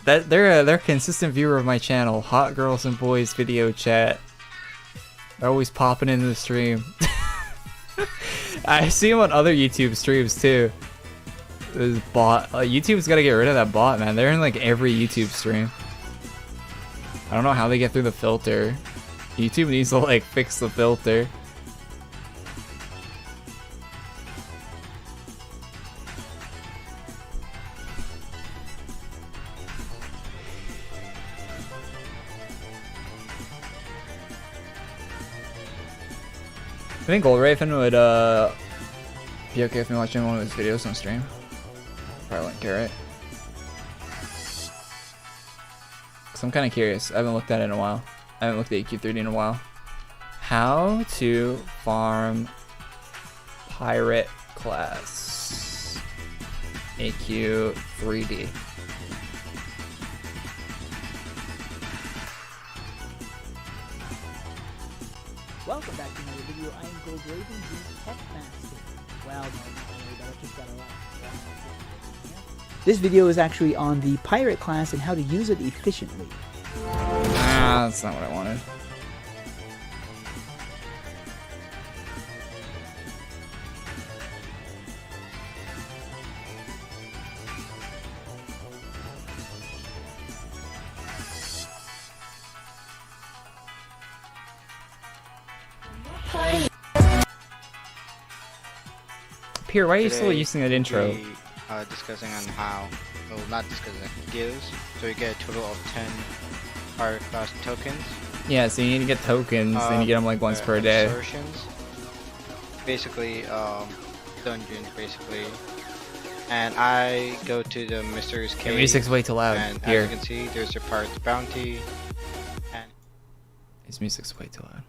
They're a consistent viewer of my channel. Hot girls and boys video chat. They're always popping into the stream. I see them on other YouTube streams too. This bot. YouTube's got to get rid of that bot, man. They're in like every YouTube stream. I don't know how they get through the filter. YouTube needs to like fix the filter. I think Gold Raven would be okay with me watching one of his videos on stream. Probably wouldn't care, right? Cause I'm kind of curious. I haven't looked at it in a while. I haven't looked at AQ30 in a while. How to farm pirate class AQ3D. Welcome back to another video. I am Gold Raven, the Tech Master. Well, no, I just got a lot. This video is actually on the pirate class and how to use it efficiently. Ah, that's not what I wanted. Pierre, why are you still using that intro? We are discussing on how, well, not discussing, skills. So you get a total of 10 pirate class tokens. Yeah, so you need to get tokens, and you get them like once per day. Insertions. Basically, dungeons, basically. and I go to the mysterious The cave. music's way too loud. And Here. as you can see, there's a pirate's bounty. And His music's way too loud.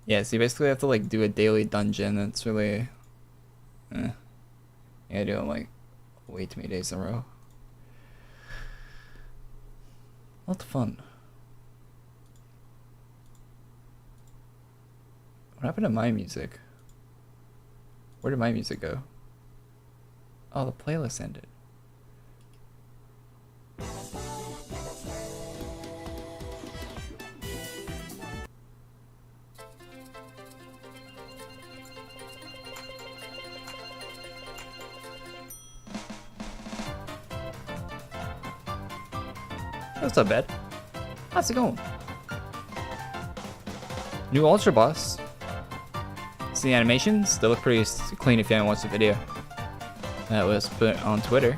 Yeah, so you basically have to like do a daily dungeon. That's really, you gotta do it like way too many days in a row. Lots of fun. What happened to my music? Where did my music go? Oh, the playlist ended. That's not bad. How's it going? New Ultra Boss. See the animations? They look pretty clean if you haven't watched the video. That was put on Twitter.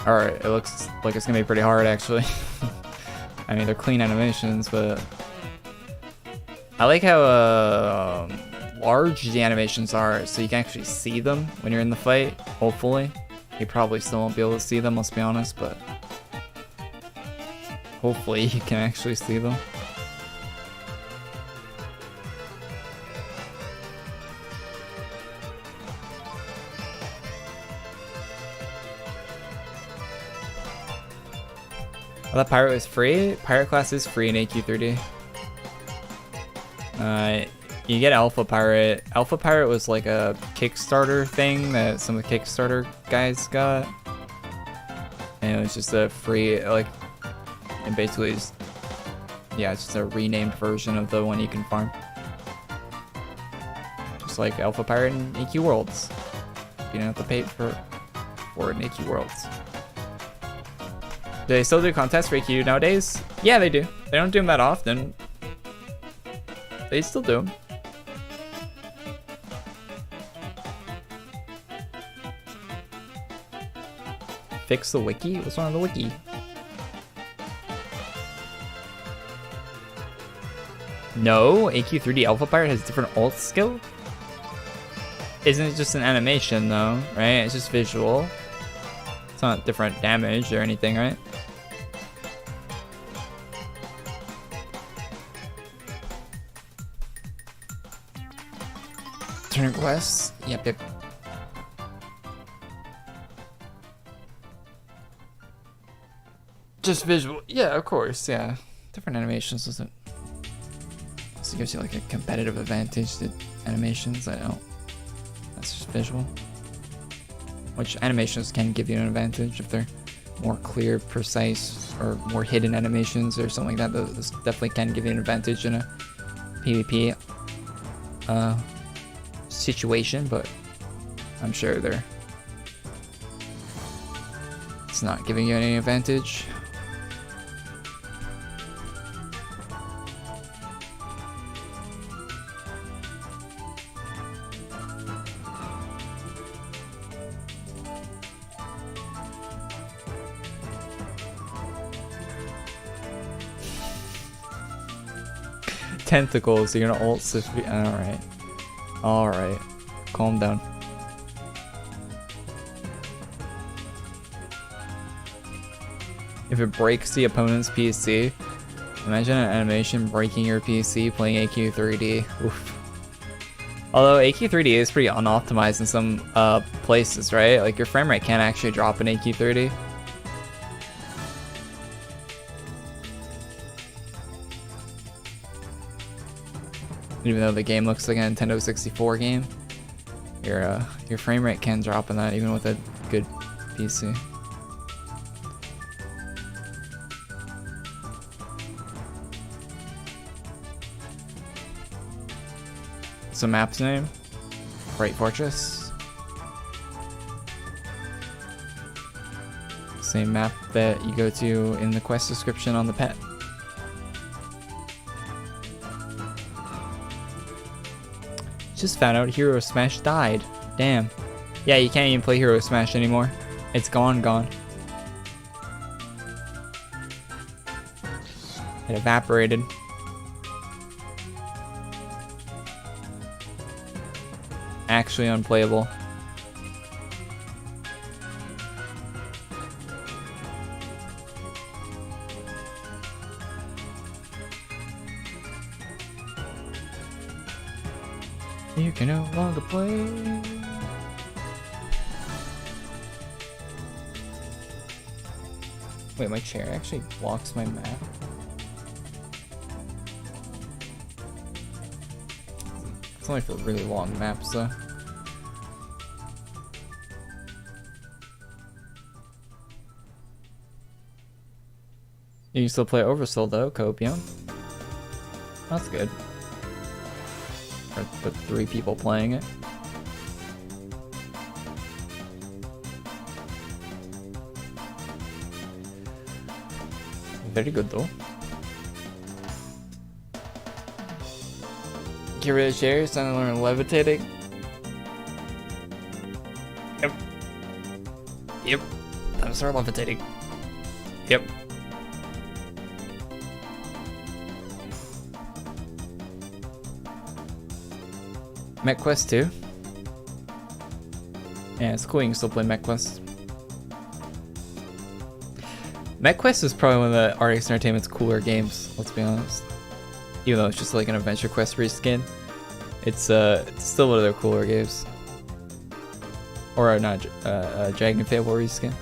Alright, it looks like it's gonna be pretty hard actually. I mean, they're clean animations, but I like how large the animations are, so you can actually see them when you're in the fight, hopefully. You probably still won't be able to see them, let's be honest, but hopefully you can actually see them. Oh, that pirate was free? Pirate class is free in AQ30. You get Alpha Pirate. Alpha Pirate was like a Kickstarter thing that some of the Kickstarter guys got. And it was just a free, like, and basically just, yeah, it's just a renamed version of the one you can farm. Just like Alpha Pirate and AQ Worlds. You don't have to pay for it in AQ Worlds. Do they still do contests for AQ nowadays? Yeah, they do. They don't do them that often. They still do them. Fix the wiki? What's wrong with the wiki? No, AQ3D Alpha Pirate has different ult skill? Isn't it just an animation though, right? It's just visual. It's not different damage or anything, right? Turn quests? Yep. Just visual. Yeah, of course, yeah. Different animations doesn't. So it gives you like a competitive advantage to animations. I don't. That's just visual. Which animations can give you an advantage if they're more clear, precise, or more hidden animations or something like that. Those definitely can give you an advantage in a PvP situation, but I'm sure it's not giving you any advantage. Tentacles, you're gonna ult Sophie. Alright. Calm down. If it breaks the opponent's PC, imagine an animation breaking your PC playing AQ3D. Oof. Although AQ3D is pretty unoptimized in some places, right? Like your frame rate can't actually drop in AQ30. Even though the game looks like a Nintendo 64 game, your frame rate can drop in that even with a good PC. So map's name? Bright Fortress. Same map that you go to in the quest description on the pet. Just found out Hero Smash died. Damn. Yeah, you can't even play Hero Smash anymore. It's gone. It evaporated. Actually unplayable. You can no longer play. Wait, my chair actually blocks my map? It's only for really long maps though. You can still play Oversoul though, Copium. That's good. With 3 people playing it. Very good though. Get rid of chairs and learn levitating. Yep. Yep. Time to start levitating. Yep. MechQuest 2. Yeah, it's cool you can still play MechQuest. MechQuest is probably one of the RX Entertainment's cooler games, let's be honest. Even though it's just like an Adventure Quest reskin. It's still one of their cooler games. Or not, Dragon Fable reskin.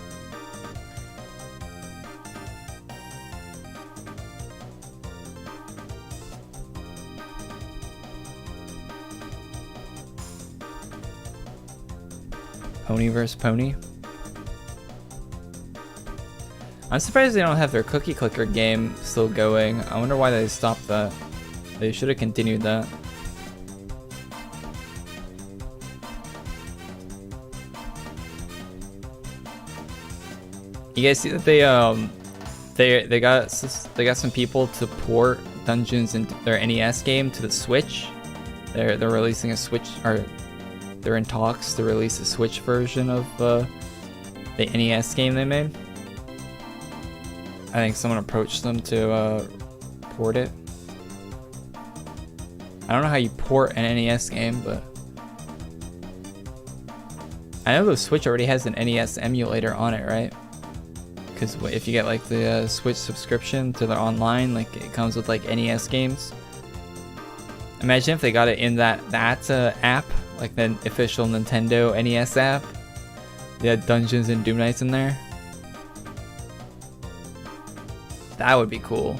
Pony vs. Pony. I'm surprised they don't have their cookie clicker game still going. I wonder why they stopped that. They should have continued that. You guys see that they got some people to port Dungeons in their NES game to the Switch. They're releasing a Switch, or they're in talks to release a Switch version of the NES game they made. I think someone approached them to port it. I don't know how you port an NES game, but I know the Switch already has an NES emulator on it, right? Because if you get like the Switch subscription to their online, like it comes with like NES games. Imagine if they got it in that app, like the official Nintendo NES app. They had Dungeons and Doom Knights in there. That would be cool.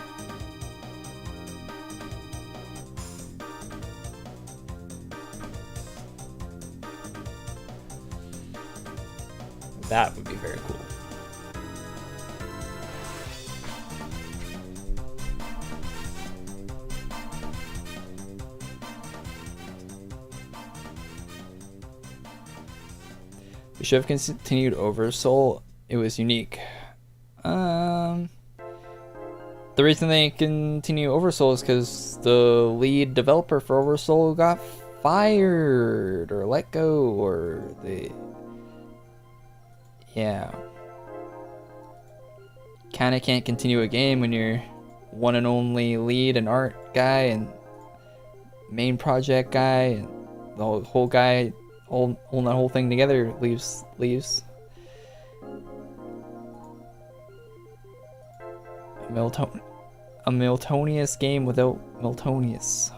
That would be very cool. We should have continued Oversoul. It was unique. The reason they continue Oversoul is because the lead developer for Oversoul got fired or let go, or yeah. Kinda can't continue a game when you're one and only lead and art guy and main project guy, and the whole guy holding that whole thing together leaves. A Miltonius game without Miltonius.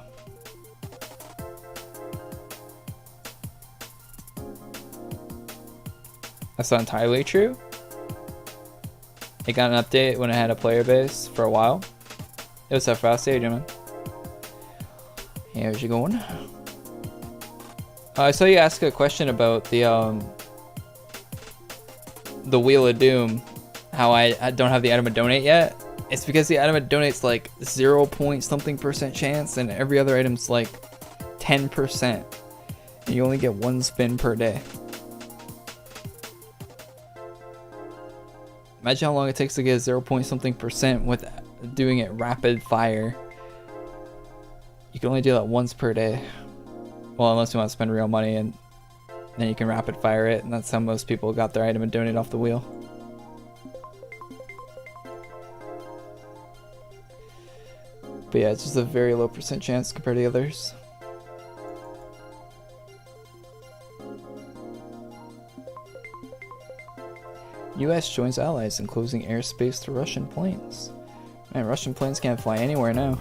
That's not entirely true. It got an update when it had a player base for a while. It was so fast. How you doing? Hey, how's you going? I saw you ask a question about the Wheel of Doom. How I don't have the item to donate yet. It's because the item donates like 0.something% chance, and every other item's like 10%. And you only get 1 spin per day. Imagine how long it takes to get 0.something% with doing it rapid fire. You can only do that once per day. Well, unless you want to spend real money, and then you can rapid fire it, and that's how most people got their item and donate off the wheel. But yeah, it's just a very low % chance compared to the others. US joins allies in closing airspace to Russian planes. Man, Russian planes can't fly anywhere now.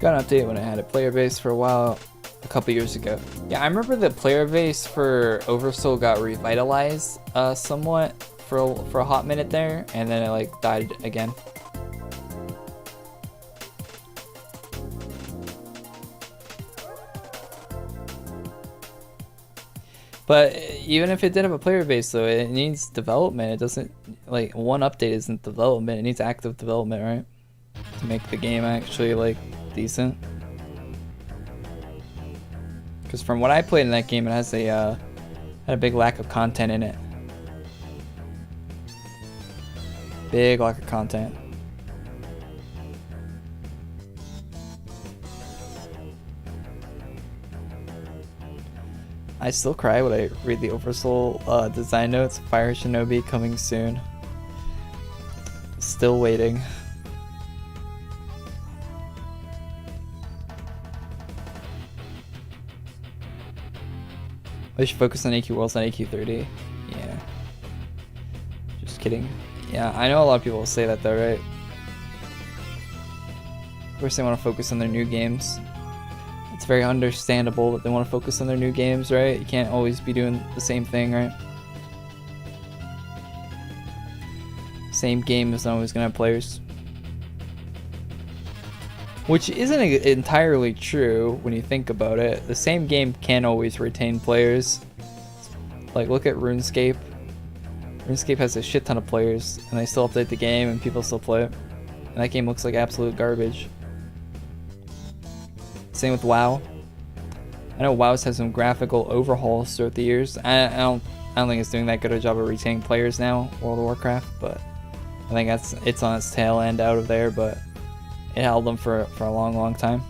Got an update when I had a player base for a while, a couple years ago. Yeah, I remember the player base for Oversoul got revitalized somewhat for a hot minute there, and then it like died again. But even if it did have a player base, though, it needs development. It doesn't, like, one update isn't development. It needs active development, right? To make the game actually, like, decent. Because from what I played in that game, it has a, had a big lack of content in it. Big lack of content. I still cry when I read the Oversoul design notes. Fire Shinobi coming soon. Still waiting. I should focus on AQ Worlds, not AQ30. Yeah. Just kidding. Yeah, I know a lot of people will say that though, right? Of course they want to focus on their new games. It's very understandable that they want to focus on their new games, right? You can't always be doing the same thing, right? Same game is not always going to have players. Which isn't entirely true when you think about it. The same game can always retain players. Like, look at RuneScape. RuneScape has a shit ton of players, and they still update the game, and people still play it. And that game looks like absolute garbage. Same with WoW. I know WoW's had some graphical overhauls throughout the years. I don't think it's doing that good a job of retaining players now, World of Warcraft, but I think it's on its tail end out of there, but it held them for a long time.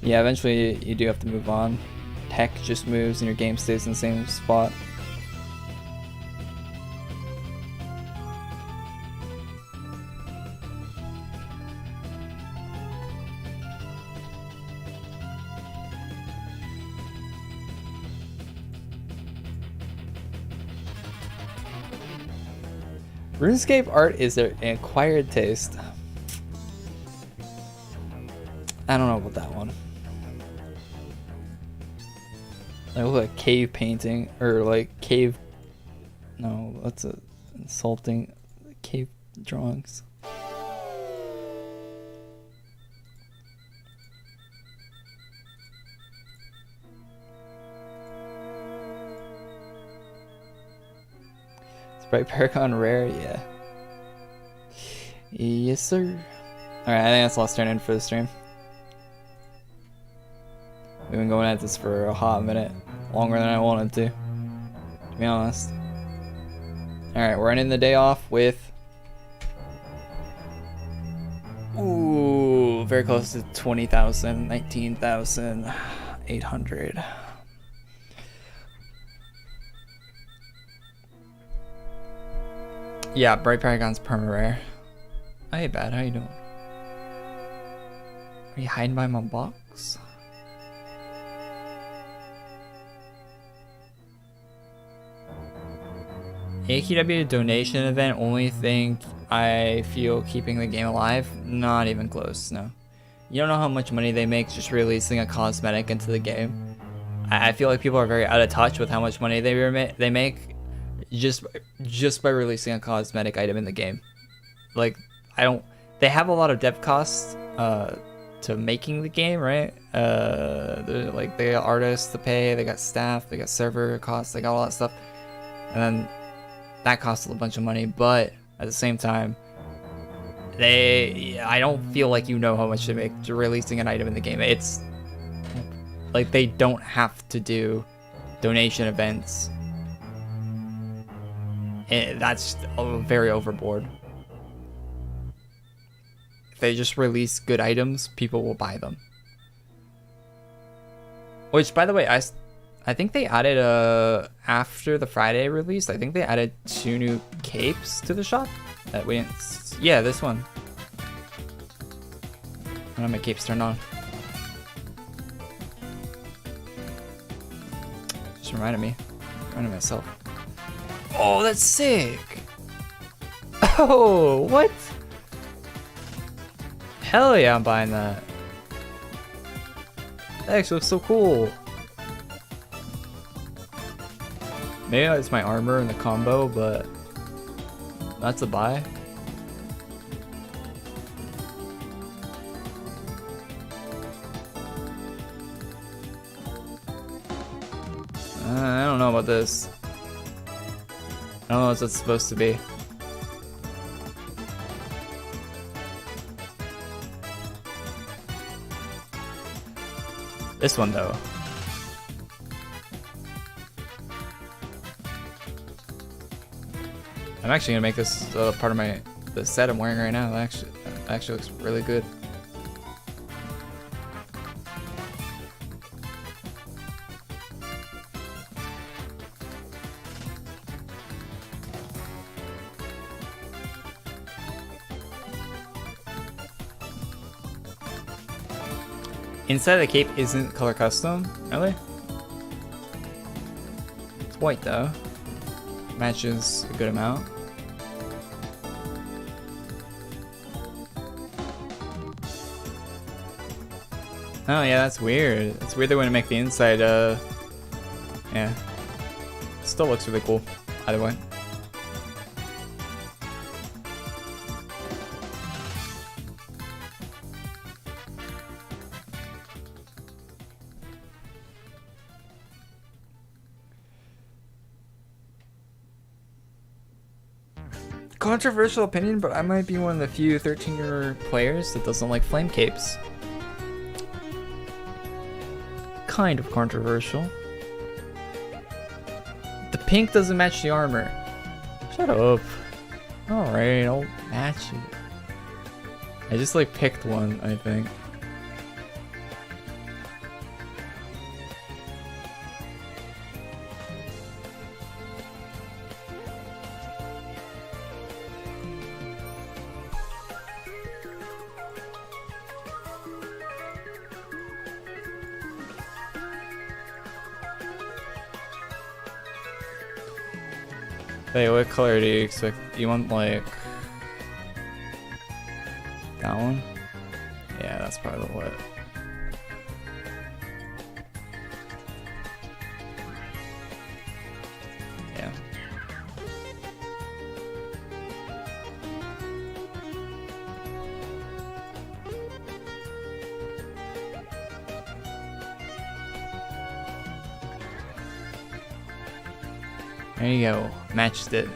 Yeah, eventually you do have to move on. Tech just moves and your game stays in the same spot. RuneScape art is an acquired taste. I don't know about that one. They look like cave painting, or like cave... No, that's insulting. Cave drawings. Sprite Paragon rare, yeah. Yes, sir. Alright, I think that's the last turn in for the stream. We've been going at this for a hot minute. Longer than I wanted to be honest. Alright, we're ending the day off with... Ooh, very close to 20,000, 19,800. Yeah, Bright Paragon's perma-rare. Hey, bad, how you doing? Are you hiding by my box? AQW donation event, only thing I feel keeping the game alive? Not even close, no. You don't know how much money they make just releasing a cosmetic into the game. I feel like people are very out of touch with how much money they make just by releasing a cosmetic item in the game. Like, they have a lot of dev costs to making the game, right? Like, they got artists to pay, they got staff, they got server costs, they got all that stuff, and then that costs a bunch of money. But at the same time, I don't feel like you know how much they make releasing an item in the game. It's like they don't have to do donation events. That's very overboard. If they just release good items, people will buy them. Which, by the way, I think they added after the Friday release, I think they added 2 new capes to the shop that we didn't. Yeah, this one. I don't have my capes turned on. Just reminded myself. Oh, that's sick. Oh, what? Hell yeah, I'm buying that. That actually looks so cool. Maybe it's my armor and the combo, but that's a buy. I don't know about this. I don't know what that's supposed to be. This one though. I'm actually gonna make this part of the set I'm wearing right now. It actually looks really good. Inside the cape isn't color custom, really? It's white though. Matches a good amount. Oh yeah, that's weird. It's weird they wouldn't make the inside, yeah. Still looks really cool, either way. Controversial opinion, but I might be one of the few 13-year players that doesn't like flame capes. Kind of controversial. The pink doesn't match the armor. Shut up. Alright, I'll match it. I just like picked one, I think. Hey, what color do you expect? You want like that one? Yeah, that's probably what. Yeah. There you go. Matched it.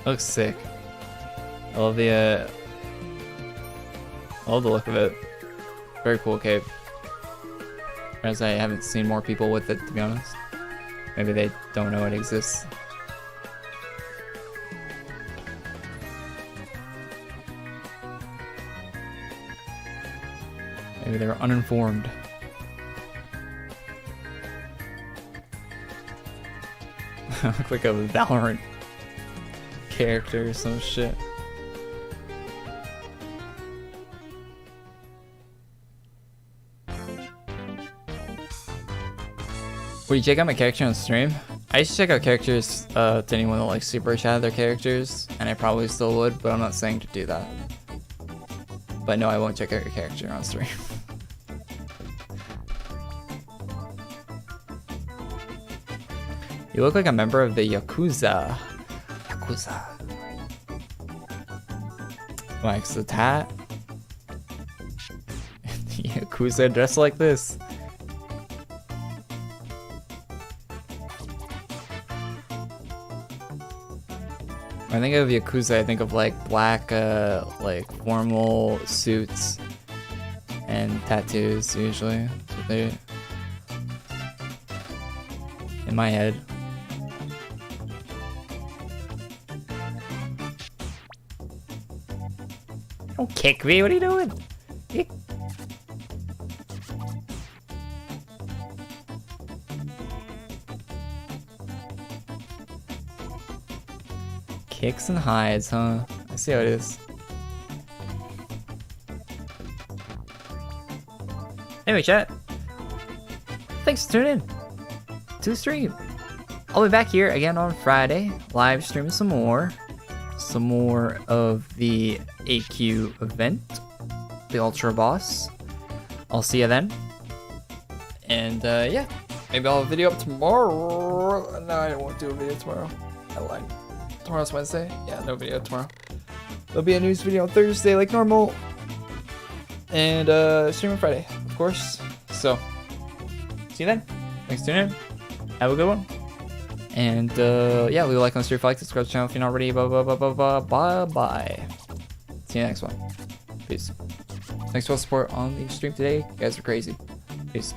Looks sick. I love the look of it. Very cool cape. As I haven't seen more people with it, to be honest. Maybe they don't know it exists. Maybe they were uninformed. I look like a Valorant character or some shit. Would you check out my character on stream? I used to check out characters to anyone that like super chat their characters, and I probably still would, but I'm not saying to do that. But no, I won't check out your character on stream. You look like a member of the Yakuza. Yakuza. Likes the tat. Yakuza dressed like this. When I think of Yakuza, I think of like black, like formal suits and tattoos usually. That's what they, in my head. Don't kick me, what are you doing? Kicks and hides, huh? I see how it is. Anyway, chat. Thanks for tuning in to the stream. I'll be back here again on Friday, live streaming some more of the AQ event, the Ultra Boss. I'll see you then. And yeah, maybe I'll have a video up tomorrow. No, I won't do a video tomorrow. I lied. Tomorrow's Wednesday. Yeah, no video tomorrow. There'll be a news video on Thursday like normal. And stream on Friday, of course. So, see you then. Thanks for tuning in. Have a good one. And yeah, leave a like on this video if you like, subscribe to the channel if you're not already. Bye. See you next one. Peace. Thanks for all the support on the stream today. You guys are crazy. Peace.